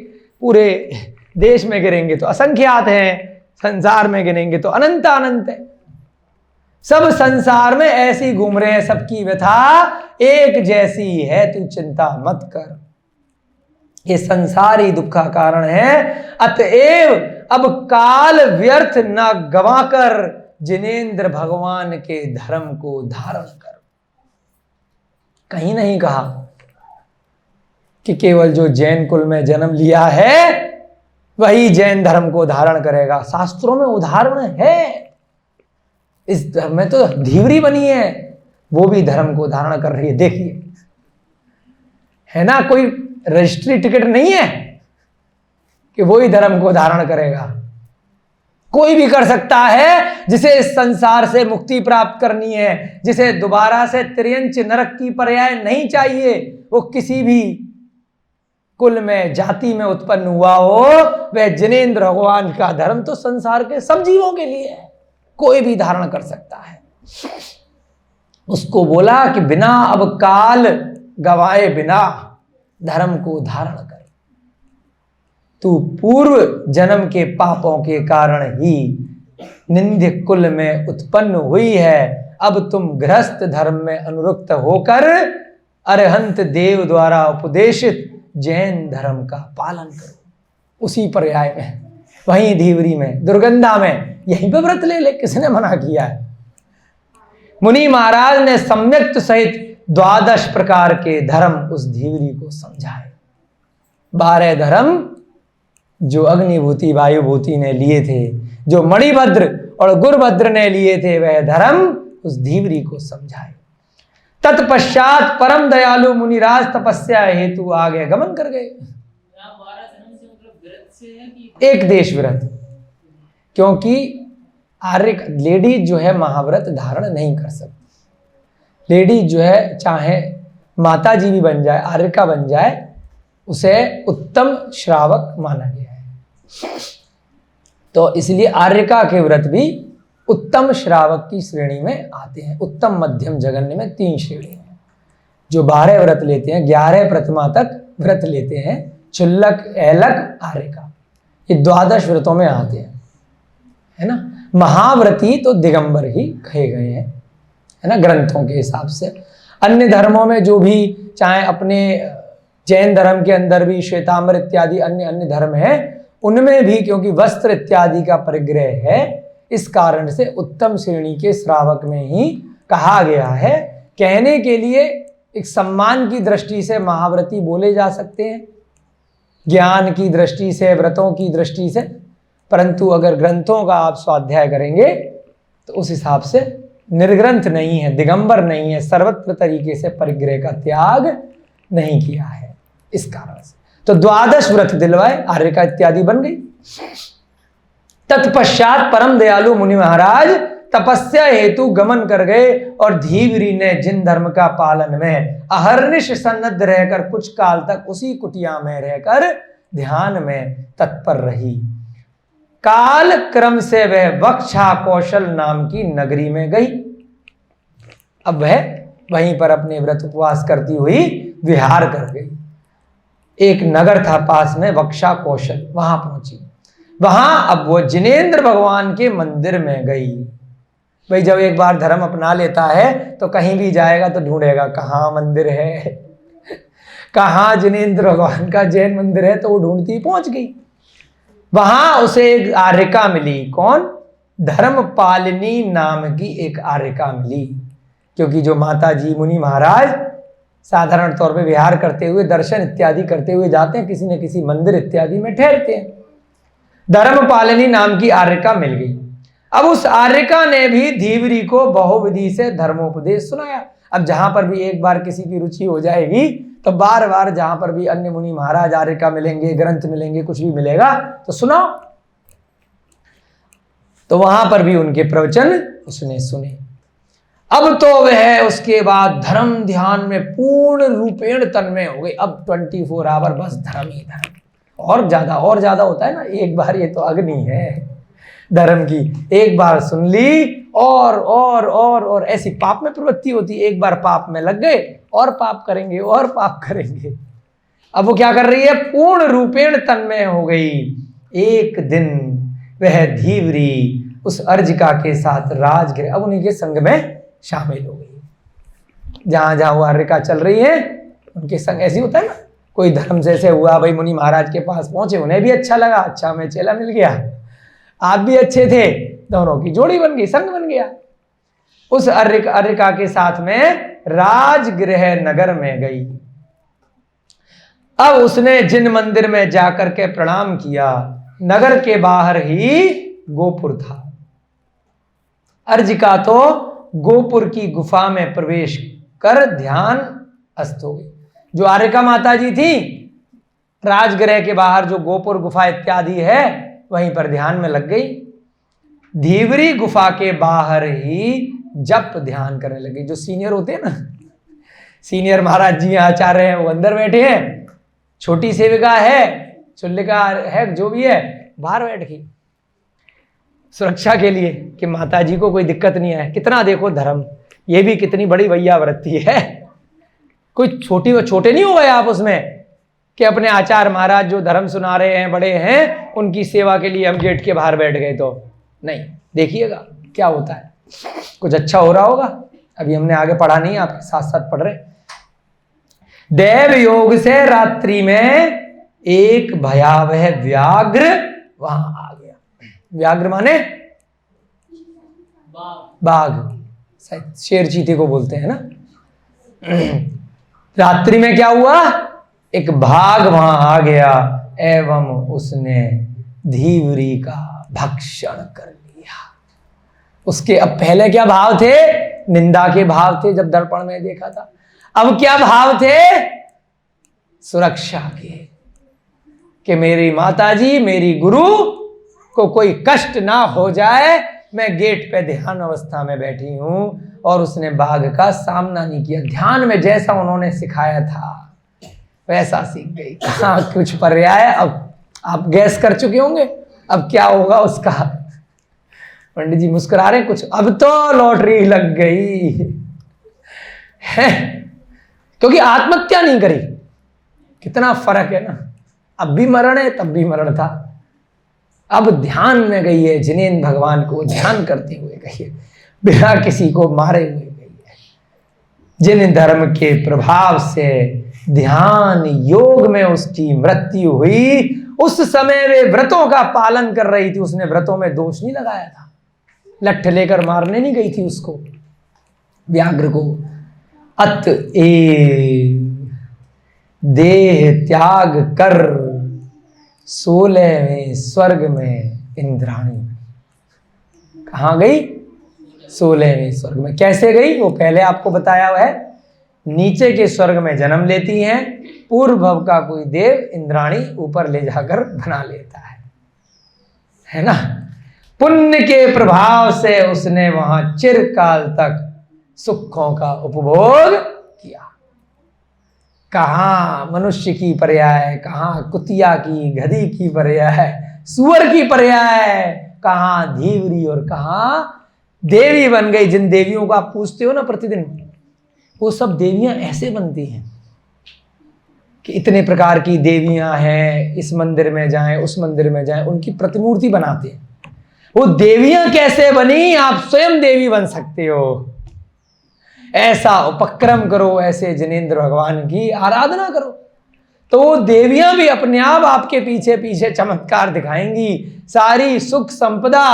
पूरे देश में गिनेंगे तो असंख्यात हैं, संसार में गिनेंगे तो अनंत अनंत है। सब संसार में ऐसे ही घूम रहे हैं, सबकी व्यथा एक जैसी है, तू चिंता मत कर। ये संसार ही दुख का कारण है। अतएव अब काल व्यर्थ न गवाकर जिनेंद्र भगवान के धर्म को धारण कर। कहीं नहीं कहा कि केवल जो जैन कुल में जन्म लिया है वही जैन धर्म को धारण करेगा। शास्त्रों में उदाहरण है। इस धर्म में तो धीवरी बनी है, वो भी धर्म को धारण कर रही है, देखिए, है ना। कोई रजिस्ट्री टिकट नहीं है कि वो ही धर्म को धारण करेगा। कोई भी कर सकता है जिसे इस संसार से मुक्ति प्राप्त करनी है, जिसे दोबारा से त्रियंच नरक की पर्याय नहीं चाहिए, वो किसी भी कुल में जाति में उत्पन्न हुआ हो, वह जिनेंद्र भगवान का धर्म तो संसार के सब जीवों के लिए है, कोई भी धारण कर सकता है। उसको बोला कि बिना अब काल गवाए बिना धर्म को धारण कर, तू पूर्व जन्म के पापों के कारण ही निंद्य कुल में उत्पन्न हुई है, अब तुम गृहस्थ धर्म में अनुरक्त होकर अरहंत देव द्वारा उपदेशित जैन धर्म का पालन करो। उसी पर्याय में, वहीं धीवरी में, दुर्गंधा में, यहीं पे व्रत ले ले, किसने मना किया है? मुनि महाराज ने सम्यक्त सहित 12 प्रकार के धर्म उस धीवरी को समझाए। 12 धर्म जो अग्निभूति वायुभूति ने लिए थे, जो मणिभद्र और गुरुभद्र ने लिए थे, वह धर्म उस धीवरी को समझाए। तत्पश्चात परम दयालु मुनिराज तपस्या हेतु आगे गमन कर गए। 12 जन्म से मतलब व्रत से है कि एक देश व्रत, क्योंकि आर्य लेडीज जो है महाव्रत धारण नहीं कर सकती। लेडीज जो है चाहे माता जी भी बन जाए, आर्यका बन जाए, उसे उत्तम श्रावक माना गया है। तो इसलिए आर्यका के व्रत भी उत्तम श्रावक की श्रेणी में आते हैं। उत्तम मध्यम जघन्य में 3 श्रेणी हैं। जो 12 व्रत लेते हैं, 11 प्रथमा तक व्रत लेते हैं, चुल्लक, ऐलक, आर्यका, ये 12 व्रतों में आते हैं, है ना। महाव्रती तो दिगंबर ही कहे गए हैं, है ना, ग्रंथों के हिसाब से। अन्य धर्मों में जो भी, चाहे अपने जैन धर्म के अंदर भी श्वेतांबर इत्यादि अन्य अन्य धर्म हैं, उनमें भी क्योंकि वस्त्र इत्यादि का परिग्रह है, इस कारण से उत्तम श्रेणी के श्रावक में ही कहा गया है। कहने के लिए एक सम्मान की दृष्टि से महाव्रती बोले जा सकते हैं, ज्ञान की दृष्टि से, व्रतों की दृष्टि से, परंतु अगर ग्रंथों का आप स्वाध्याय करेंगे तो उस हिसाब से निर्ग्रंथ नहीं है, दिगंबर नहीं है, सर्वत्र तरीके से परिग्रह का त्याग नहीं किया है, इस कारण से। तो 12 व्रत दिलवाए, आर्यका इत्यादि बन गई। तत्पश्चात परम दयालु मुनि महाराज तपस्या हेतु गमन कर गए, और धीवरी ने जिन धर्म का पालन में अहर्निश सन्नद्ध रहकर कुछ काल तक उसी कुटिया में रहकर ध्यान में तत्पर रही। काल क्रम से वह वक्षा कौशल नाम की नगरी में गई। अब वह वहीं पर अपने व्रत उपवास करती हुई विहार कर गई। एक नगर था पास में, वक्षा कौशल, वहां पहुंची। वहां अब वो जिनेंद्र भगवान के मंदिर में गई। भाई जब एक बार धर्म अपना लेता है तो कहीं भी जाएगा तो ढूंढेगा कहाँ मंदिर है, कहाँ जिनेंद्र भगवान का जैन मंदिर है, तो वो ढूंढती पहुंच गई। वहां उसे एक आर्यका मिली। कौन? धर्मपालिनी नाम की एक आर्यका मिली। क्योंकि जो माता जी मुनि महाराज साधारण तौर पे विहार करते हुए, दर्शन इत्यादि करते हुए जाते हैं, किसी न किसी मंदिर इत्यादि में ठहरते हैं। धर्मपालिनी नाम की आर्यका मिल गई। अब उस आर्यका ने भी धीवरी को बहुविधि से धर्मोपदेश सुनाया। अब जहां पर भी एक बार किसी की रुचि हो जाएगी तो बार बार जहां पर भी अन्य मुनि महाराज आर्यका मिलेंगे, ग्रंथ मिलेंगे, कुछ भी मिलेगा तो सुनाओ। तो वहां पर भी उनके प्रवचन उसने सुने। अब तो वह उसके बाद धर्म ध्यान में पूर्ण रूपेण तन्मय हो गई। अब 24 आवर बस धर्म ही धर्म, और ज्यादा होता है ना। एक बार, ये तो अग्नि है धर्म की, एक बार सुन ली और ऐसी पाप में प्रवृत्ति होती है। एक बार पाप में लग गए और पाप करेंगे और पाप करेंगे। अब वो क्या कर रही है? पूर्ण रूपेण तन्मय हो गई। एक दिन वह धीवरी उस अर्जिका के साथ राजगृह, अब उन्हीं के संग में शामिल हो गई। जहां जहां वो अर्जिका चल रही है उनके संग। ऐसी होता है ना, कोई धर्म जैसे हुआ, भाई मुनि महाराज के पास पहुंचे, उन्हें भी अच्छा लगा, अच्छा हमें चेला मिल गया, आप भी अच्छे थे, दोनों की जोड़ी बन गई, संग बन गया। उस अर्यका के साथ में राजगृह नगर में गई। अब उसने जिन मंदिर में जाकर के प्रणाम किया, नगर के बाहर ही गोपुर था। अर्जिका तो गोपुर की गुफा में प्रवेश कर ध्यान अस्त हो गई। जो आर्यका माता जी थी, राजगृह के बाहर जो गोपुर गुफा इत्यादि है, वहीं पर ध्यान में लग गई। धीवरी गुफा के बाहर ही जप ध्यान करने लगे। जो सीनियर होते हैं ना, सीनियर महाराज जी आचार्य हैं, वो अंदर बैठे हैं, छोटी सेविका है, चुल्लिका है, जो भी है बाहर बैठ गई सुरक्षा के लिए कि माता जी को कोई दिक्कत नहीं आए। कितना देखो धर्म, ये भी कितनी बड़ी भैया वृत्ति है। कोई छोटी व छोटे नहीं हो गए आप उसमें कि अपने आचार्य महाराज जो धर्म सुना रहे हैं, बड़े हैं, उनकी सेवा के लिए हम गेट के बाहर बैठ गए तो नहीं। देखिएगा क्या होता है, कुछ अच्छा हो रहा होगा। अभी हमने आगे पढ़ा नहीं, आपके साथ साथ पढ़ रहे। देव योग से रात्रि में एक भयावह व्याघ्र वहां आ गया। व्याघ्र माने बाघ, शायद शेर चीते को बोलते हैं ना। रात्रि में क्या हुआ, एक बाघ वहां आ गया एवं उसने धीवरी का भक्षण कर लिया। उसके अब पहले क्या भाव थे, निंदा के भाव थे जब दर्पण में देखा था। अब क्या भाव थे, सुरक्षा के, कि मेरी माताजी, मेरी गुरु को कोई कष्ट ना हो जाए, मैं गेट पे ध्यान अवस्था में बैठी हूं। और उसने बाघ का सामना नहीं किया, ध्यान में जैसा उन्होंने सिखाया था वैसा सीख गई। कहाँ कुछ पर्याय, अब आप गैस कर चुके होंगे अब क्या होगा उसका। पंडित जी मुस्कुरा रहे कुछ, अब तो लॉटरी लग गई है, क्योंकि आत्महत्या नहीं करी। कितना फर्क है ना, अब भी मरण है तब भी मरण था। अब ध्यान में गई है, जिनेंद्र भगवान को ध्यान करते हुए गई है, बिना किसी को मारे हुए गई है। जिन धर्म के प्रभाव से ध्यान योग में उसकी मृत्यु हुई, उस समय वे व्रतों का पालन कर रही थी। उसने व्रतों में दोष नहीं लगाया था, लठ लेकर मारने नहीं गई थी उसको, व्याघ्र को। अतएव देह त्याग कर 16वें स्वर्ग में इंद्राणी कहाँ गई, 16वें स्वर्ग में। कैसे गई वो पहले आपको बताया हुआ है। नीचे के स्वर्ग में जन्म लेती हैं, पूर्व भव का कोई देव इंद्राणी ऊपर ले जाकर बना लेता है ना। पुण्य के प्रभाव से उसने वहां चिरकाल तक सुखों का उपभोग किया। कहाँ मनुष्य की पर्याय, कहाँ कुतिया की, गधी की पर्याय, सुअर की पर्याय, कहाँ धीवरी और कहाँ देवी बन गई। जिन देवियों को आप पूछते हो ना प्रतिदिन, वो सब देवियां ऐसे बनती हैं कि इतने प्रकार की देवियां हैं, इस मंदिर में जाएं, उस मंदिर में जाएं, उनकी प्रतिमूर्ति बनाते हैं। वो देवियां कैसे बनी, आप स्वयं देवी बन सकते हो। ऐसा उपक्रम करो, ऐसे जिनेंद्र भगवान की आराधना करो, तो वो देवियां भी अपने आप आपके पीछे पीछे चमत्कार दिखाएंगी। सारी सुख संपदा,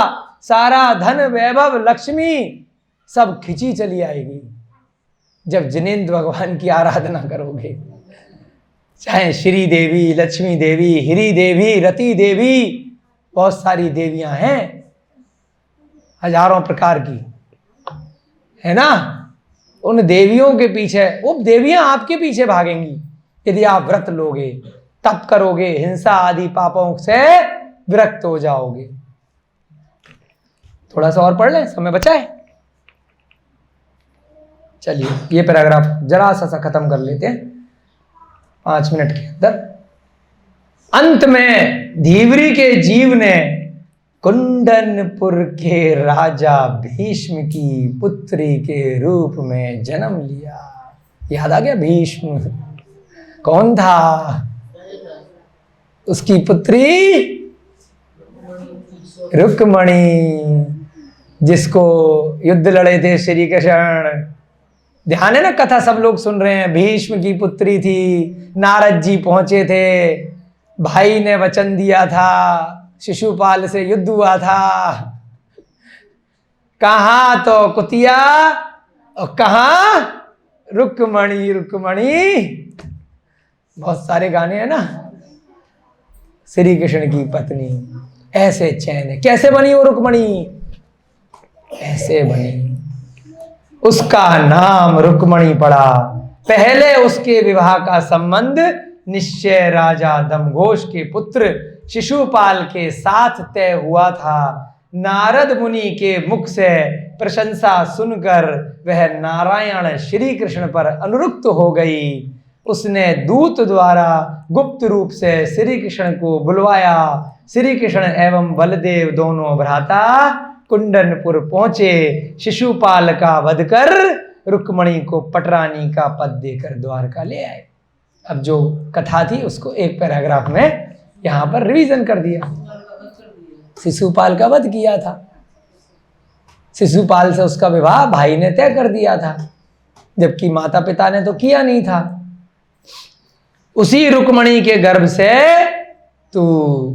सारा धन वैभव लक्ष्मी सब खिंची चली आएगी जब जिनेंद्र भगवान की आराधना करोगे। चाहे श्री देवी, लक्ष्मी देवी, हिरी देवी, रति देवी, बहुत सारी देवियां हैं, हजारों प्रकार की, है ना। उन देवियों के पीछे, वो देवियां आपके पीछे भागेंगी यदि आप व्रत लोगे, तप करोगे, हिंसा आदि पापों से विरक्त हो जाओगे। थोड़ा सा और पढ़ लें, समय बचा है। चलिए ये पैराग्राफ जरा सा खत्म कर लेते हैं 5 मिनट के अंदर। अंत में धीवरी के जीव ने कुंडनपुर के राजा भीष्म की पुत्री के रूप में जन्म लिया। याद आ गया भीष्म कौन था, उसकी पुत्री रुक्मणी, जिसको युद्ध लड़े थे श्री कृष्ण। ध्यान है ना, कथा सब लोग सुन रहे हैं। भीष्म की पुत्री थी, नारद जी पहुंचे थे, भाई ने वचन दिया था, शिशुपाल से युद्ध हुआ था। कहाँ तो कुतिया और कहाँ रुक्मणी। रुक्मणी बहुत सारे गाने हैं ना, श्री कृष्ण की पत्नी। ऐसे चैन है, कैसे बनी वो रुक्मणी, ऐसे बनी, उसका नाम रुक्मणी पड़ा। पहले उसके विवाह का संबंध निश्चय राजा दमघोष के पुत्र शिशुपाल के साथ तय हुआ था, नारद मुनि के मुख से प्रशंसा सुनकर वह नारायण श्री कृष्ण पर अनुरक्त हो गई। उसने दूत द्वारा गुप्त रूप से श्री कृष्ण को बुलवाया। श्री कृष्ण एवं बलदेव दोनों भ्राता कुंडनपुर पहुंचे। शिशुपाल का वध कर रुक्मणी को पटरानी का पद देकर द्वारका ले आए। अब जो कथा थी उसको एक पैराग्राफ में यहाँ पर रिवीजन कर दिया। शिशुपाल का वध किया था, शिशुपाल से उसका विवाह भाई ने तय कर दिया था, जबकि माता पिता ने तो किया नहीं था। उसी रुक्मणी के गर्भ से तू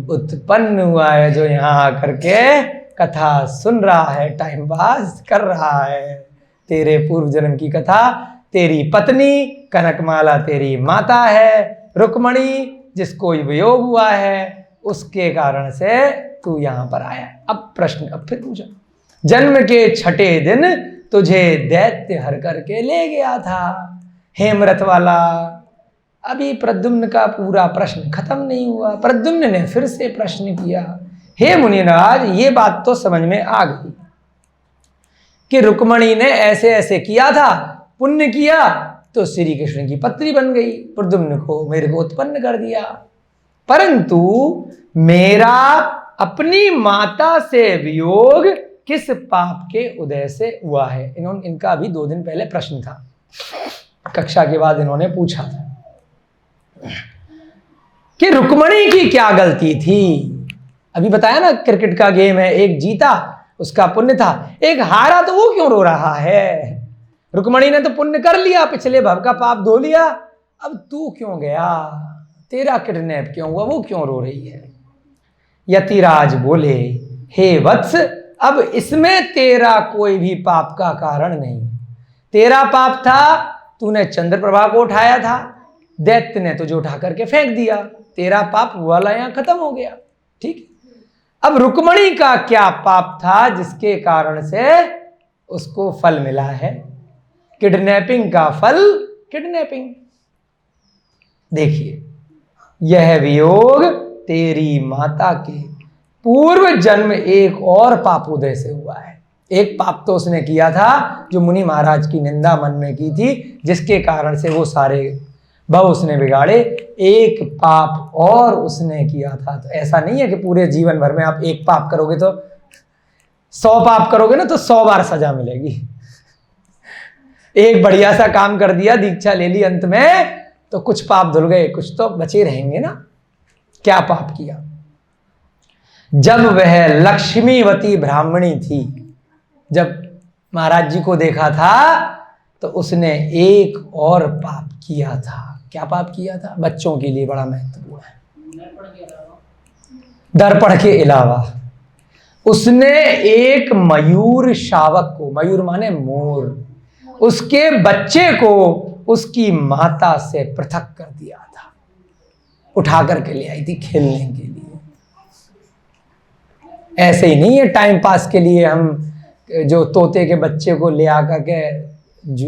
उत्पन्न हुआ है, जो यहाँ आकर के कथा सुन रहा है, टाइम पास कर रहा है। तेरे पूर्व जन्म की कथा, तेरी पत्नी कनकमाला तेरी माता है, रुक्मणी जिसको वियोग हुआ है उसके कारण से तू यहाँ पर आया। अब प्रश्न अब फिर पूछा, जन्म के छठे दिन तुझे दैत्य हर करके ले गया था हेमरथ वाला। अभी प्रद्युम्न का पूरा प्रश्न खत्म नहीं हुआ। प्रद्युम्न ने फिर से प्रश्न किया, हे मुनिराज ये बात तो समझ में आ गई कि रुक्मणी ने ऐसे ऐसे किया था, पुण्य किया तो श्री कृष्ण की पत्नी बन गई, प्रद्युम्न को मेरे को उत्पन्न कर दिया। परंतु मेरा अपनी माता से वियोग किस पाप के उदय से हुआ है? इनका अभी 2 दिन पहले प्रश्न था, कक्षा के बाद इन्होंने पूछा था कि रुक्मणी की क्या गलती थी। अभी बताया ना, क्रिकेट का गेम है, एक जीता उसका पुण्य था, एक हारा तो वो क्यों रो रहा है? रुक्मणी ने तो पुण्य कर लिया, पिछले भव का पाप धो लिया, अब तू क्यों गया? तेरा किडनैप क्यों हुआ? वो क्यों रो रही है? यतिराज बोले, हे वत्स, अब इसमें तेरा कोई भी पाप का कारण नहीं। तेरा पाप था तूने चंद्रप्रभा को उठाया था, दैत्य ने तुझे उठा करके फेंक दिया, तेरा पाप वाला यहां खत्म हो गया। ठीक, अब रुक्मणी का क्या पाप था जिसके कारण से उसको फल मिला है? किडनैपिंग का फल किडनैपिंग। देखिए, यह वियोग तेरी माता के पूर्व जन्म एक और पापोदय से हुआ है। एक पाप तो उसने किया था जो मुनि महाराज की निंदा मन में की थी, जिसके कारण से वो सारे भव उसने बिगाड़े। एक पाप और उसने किया था। तो ऐसा नहीं है कि पूरे जीवन भर में आप एक पाप करोगे तो 100 पाप करोगे ना तो 100 बार सजा मिलेगी। एक बढ़िया सा काम कर दिया, दीक्षा ले ली, अंत में तो कुछ पाप धुल गए, कुछ तो बचे रहेंगे ना। क्या पाप किया? जब वह लक्ष्मीवती ब्राह्मणी थी, जब महाराज जी को देखा था तो उसने एक और पाप किया था। क्या पाप किया था? बच्चों के लिए बड़ा महत्वपूर्ण है। दर्पण के अलावा उसने एक मयूर शावक को, मयूर माने मोर, उसके बच्चे को उसकी माता से पृथक कर दिया था। उठा करके ले आई थी खेलने के लिए। ऐसे ही नहीं है टाइम पास के लिए हम जो तोते के बच्चे को ले आकर के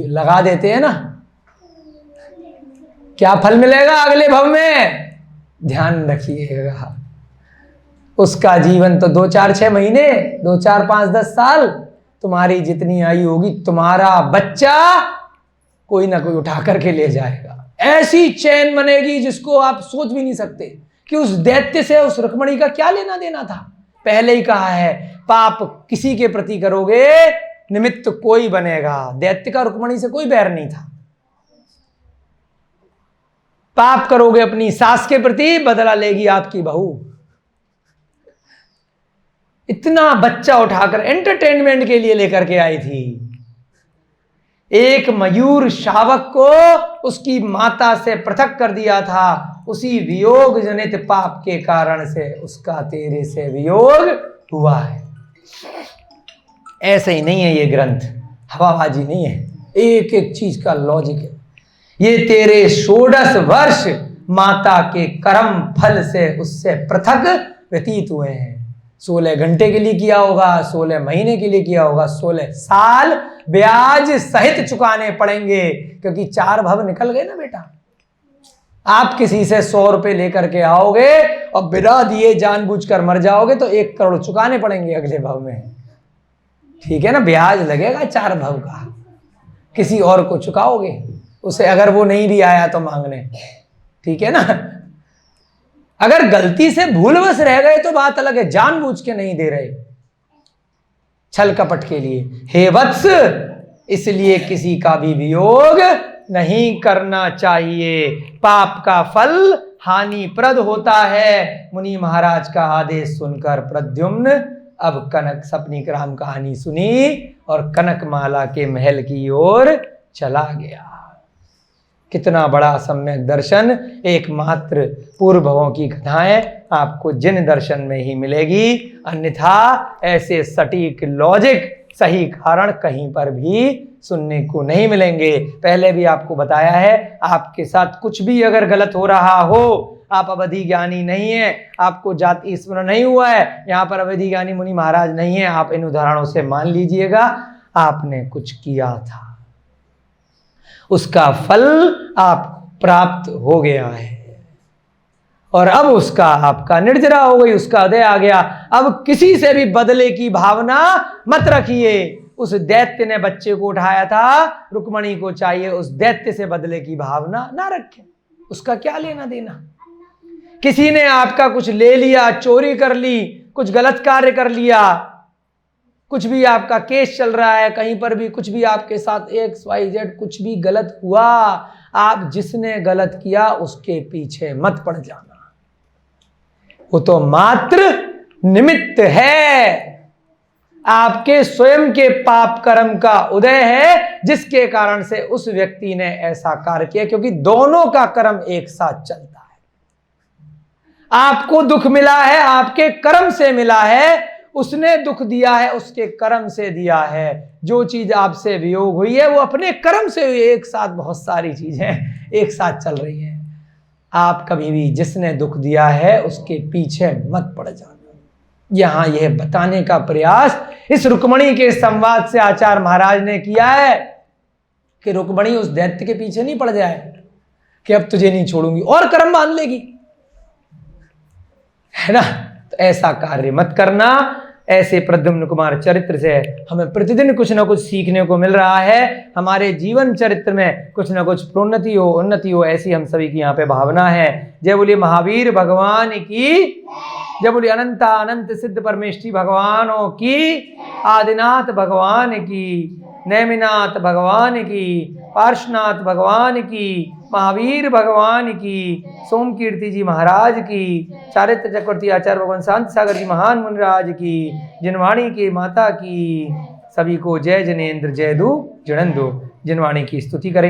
लगा देते हैं ना, क्या फल मिलेगा अगले भव में? ध्यान रखिएगा। उसका जीवन तो 2, 4, 6 महीने, 2, 4, 5, 10 साल, तुम्हारी जितनी आयु होगी तुम्हारा बच्चा कोई ना कोई उठा करके ले जाएगा। ऐसी चैन बनेगी जिसको आप सोच भी नहीं सकते कि उस दैत्य से उस रुक्मणी का क्या लेना देना था। पहले ही कहा है, पाप किसी के प्रति करोगे निमित्त कोई बनेगा। दैत्य का रुक्मणी से कोई बैर नहीं था। पाप करोगे अपनी सास के प्रति, बदला लेगी आपकी बहू। इतना बच्चा उठाकर एंटरटेनमेंट के लिए लेकर के आई थी। एक मयूर शावक को उसकी माता से पृथक कर दिया था। उसी वियोग जनित पाप के कारण से उसका तेरे से वियोग हुआ है। ऐसे ही नहीं है ये ग्रंथ, हवाबाजी नहीं है, एक एक चीज का लॉजिक है। ये तेरे 16 वर्ष माता के कर्म फल से उससे पृथक व्यतीत हुए हैं। 16 घंटे के लिए किया होगा, 16 महीने के लिए किया होगा, 16 साल ब्याज सहित चुकाने पड़ेंगे, क्योंकि 4 भव निकल गए ना बेटा। आप किसी से 100 रुपए लेकर के आओगे और बिना दिए जानबूझकर मर जाओगे तो 1 करोड़ चुकाने पड़ेंगे अगले भाव में, ठीक है ना। ब्याज लगेगा 4 भाव का, किसी और को चुकाओगे उसे, अगर वो नहीं भी आया तो मांगने, ठीक है ना। अगर गलती से भूलवश रह गए तो बात अलग है, जानबूझ के नहीं दे रहे, छल कपट के लिए। हे वत्स, इसलिए किसी का भी वियोग नहीं करना चाहिए, पाप का फल हानिप्रद होता है। मुनि महाराज का आदेश सुनकर प्रद्युम्न अब कनक सपनी राम कहानी सुनी और कनकमाला के महल की ओर चला गया। कितना बड़ा सम्यक दर्शन, एकमात्र पूर्व भवों की कथाएं आपको जिन दर्शन में ही मिलेगी, अन्यथा ऐसे सटीक लॉजिक, सही कारण कहीं पर भी सुनने को नहीं मिलेंगे। पहले भी आपको बताया है, आपके साथ कुछ भी अगर गलत हो रहा हो, आप अवधि ज्ञानी नहीं है, आपको जाति स्मरण नहीं हुआ है, यहाँ पर अवधि ज्ञानी मुनि महाराज नहीं है, आप इन उदाहरणों से मान लीजिएगा आपने कुछ किया था, उसका फल आप प्राप्त हो गया है और अब उसका आपका निर्जरा हो गई, उसका उदय आ गया। अब किसी से भी बदले की भावना मत रखिए। उस दैत्य ने बच्चे को उठाया था, रुक्मणी को चाहिए उस दैत्य से बदले की भावना ना रखें, उसका क्या लेना देना। किसी ने आपका कुछ ले लिया, चोरी कर ली, कुछ गलत कार्य कर लिया, कुछ भी आपका केस चल रहा है, कहीं पर भी कुछ भी आपके साथ XYZ कुछ भी गलत हुआ, आप जिसने गलत किया उसके पीछे मत पड़ जाना, वो तो मात्र निमित्त है, आपके स्वयं के पाप कर्म का उदय है जिसके कारण से उस व्यक्ति ने ऐसा कार्य किया, क्योंकि दोनों का कर्म एक साथ चलता है। आपको दुख मिला है आपके कर्म से मिला है, उसने दुख दिया है उसके कर्म से दिया है। जो चीज आपसे वियोग हुई है वो अपने कर्म से हुई, एक साथ बहुत सारी चीजें एक साथ चल रही हैं। आप कभी भी जिसने दुख दिया है उसके पीछे मत पड़ जाना। यहां यह बताने का प्रयास इस रुक्मणी के संवाद से आचार्य महाराज ने किया है कि रुक्मणी उस दैत्य के पीछे नहीं पड़ जाए कि अब तुझे नहीं छोड़ूंगी और कर्म बांध लेगी, है ना। तो ऐसा कार्य मत करना। ऐसे प्रद्युम्न कुमार चरित्र से हमें प्रतिदिन कुछ ना कुछ सीखने को मिल रहा है। हमारे जीवन चरित्र में कुछ ना कुछ प्रोन्नति हो, उन्नति हो, ऐसी हम सभी की यहाँ पे भावना है। जय बोलिए महावीर भगवान की, जय बोलिए अनंता अनंत सिद्ध परमेष्ठी भगवानों की, आदिनाथ भगवान की, नैमिनाथ भगवान की, पार्श्वनाथ भगवान की, महावीर भगवान की, सोम कीर्ति जी महाराज की, चारित्र चक्रवर्ती आचार्य भगवान शांति सागर जी महान मुनिराज की, जिनवाणी की माता की। सभी को जय जनेन्द्र जय दो जणंदो। जिनवाणी की स्तुति करें।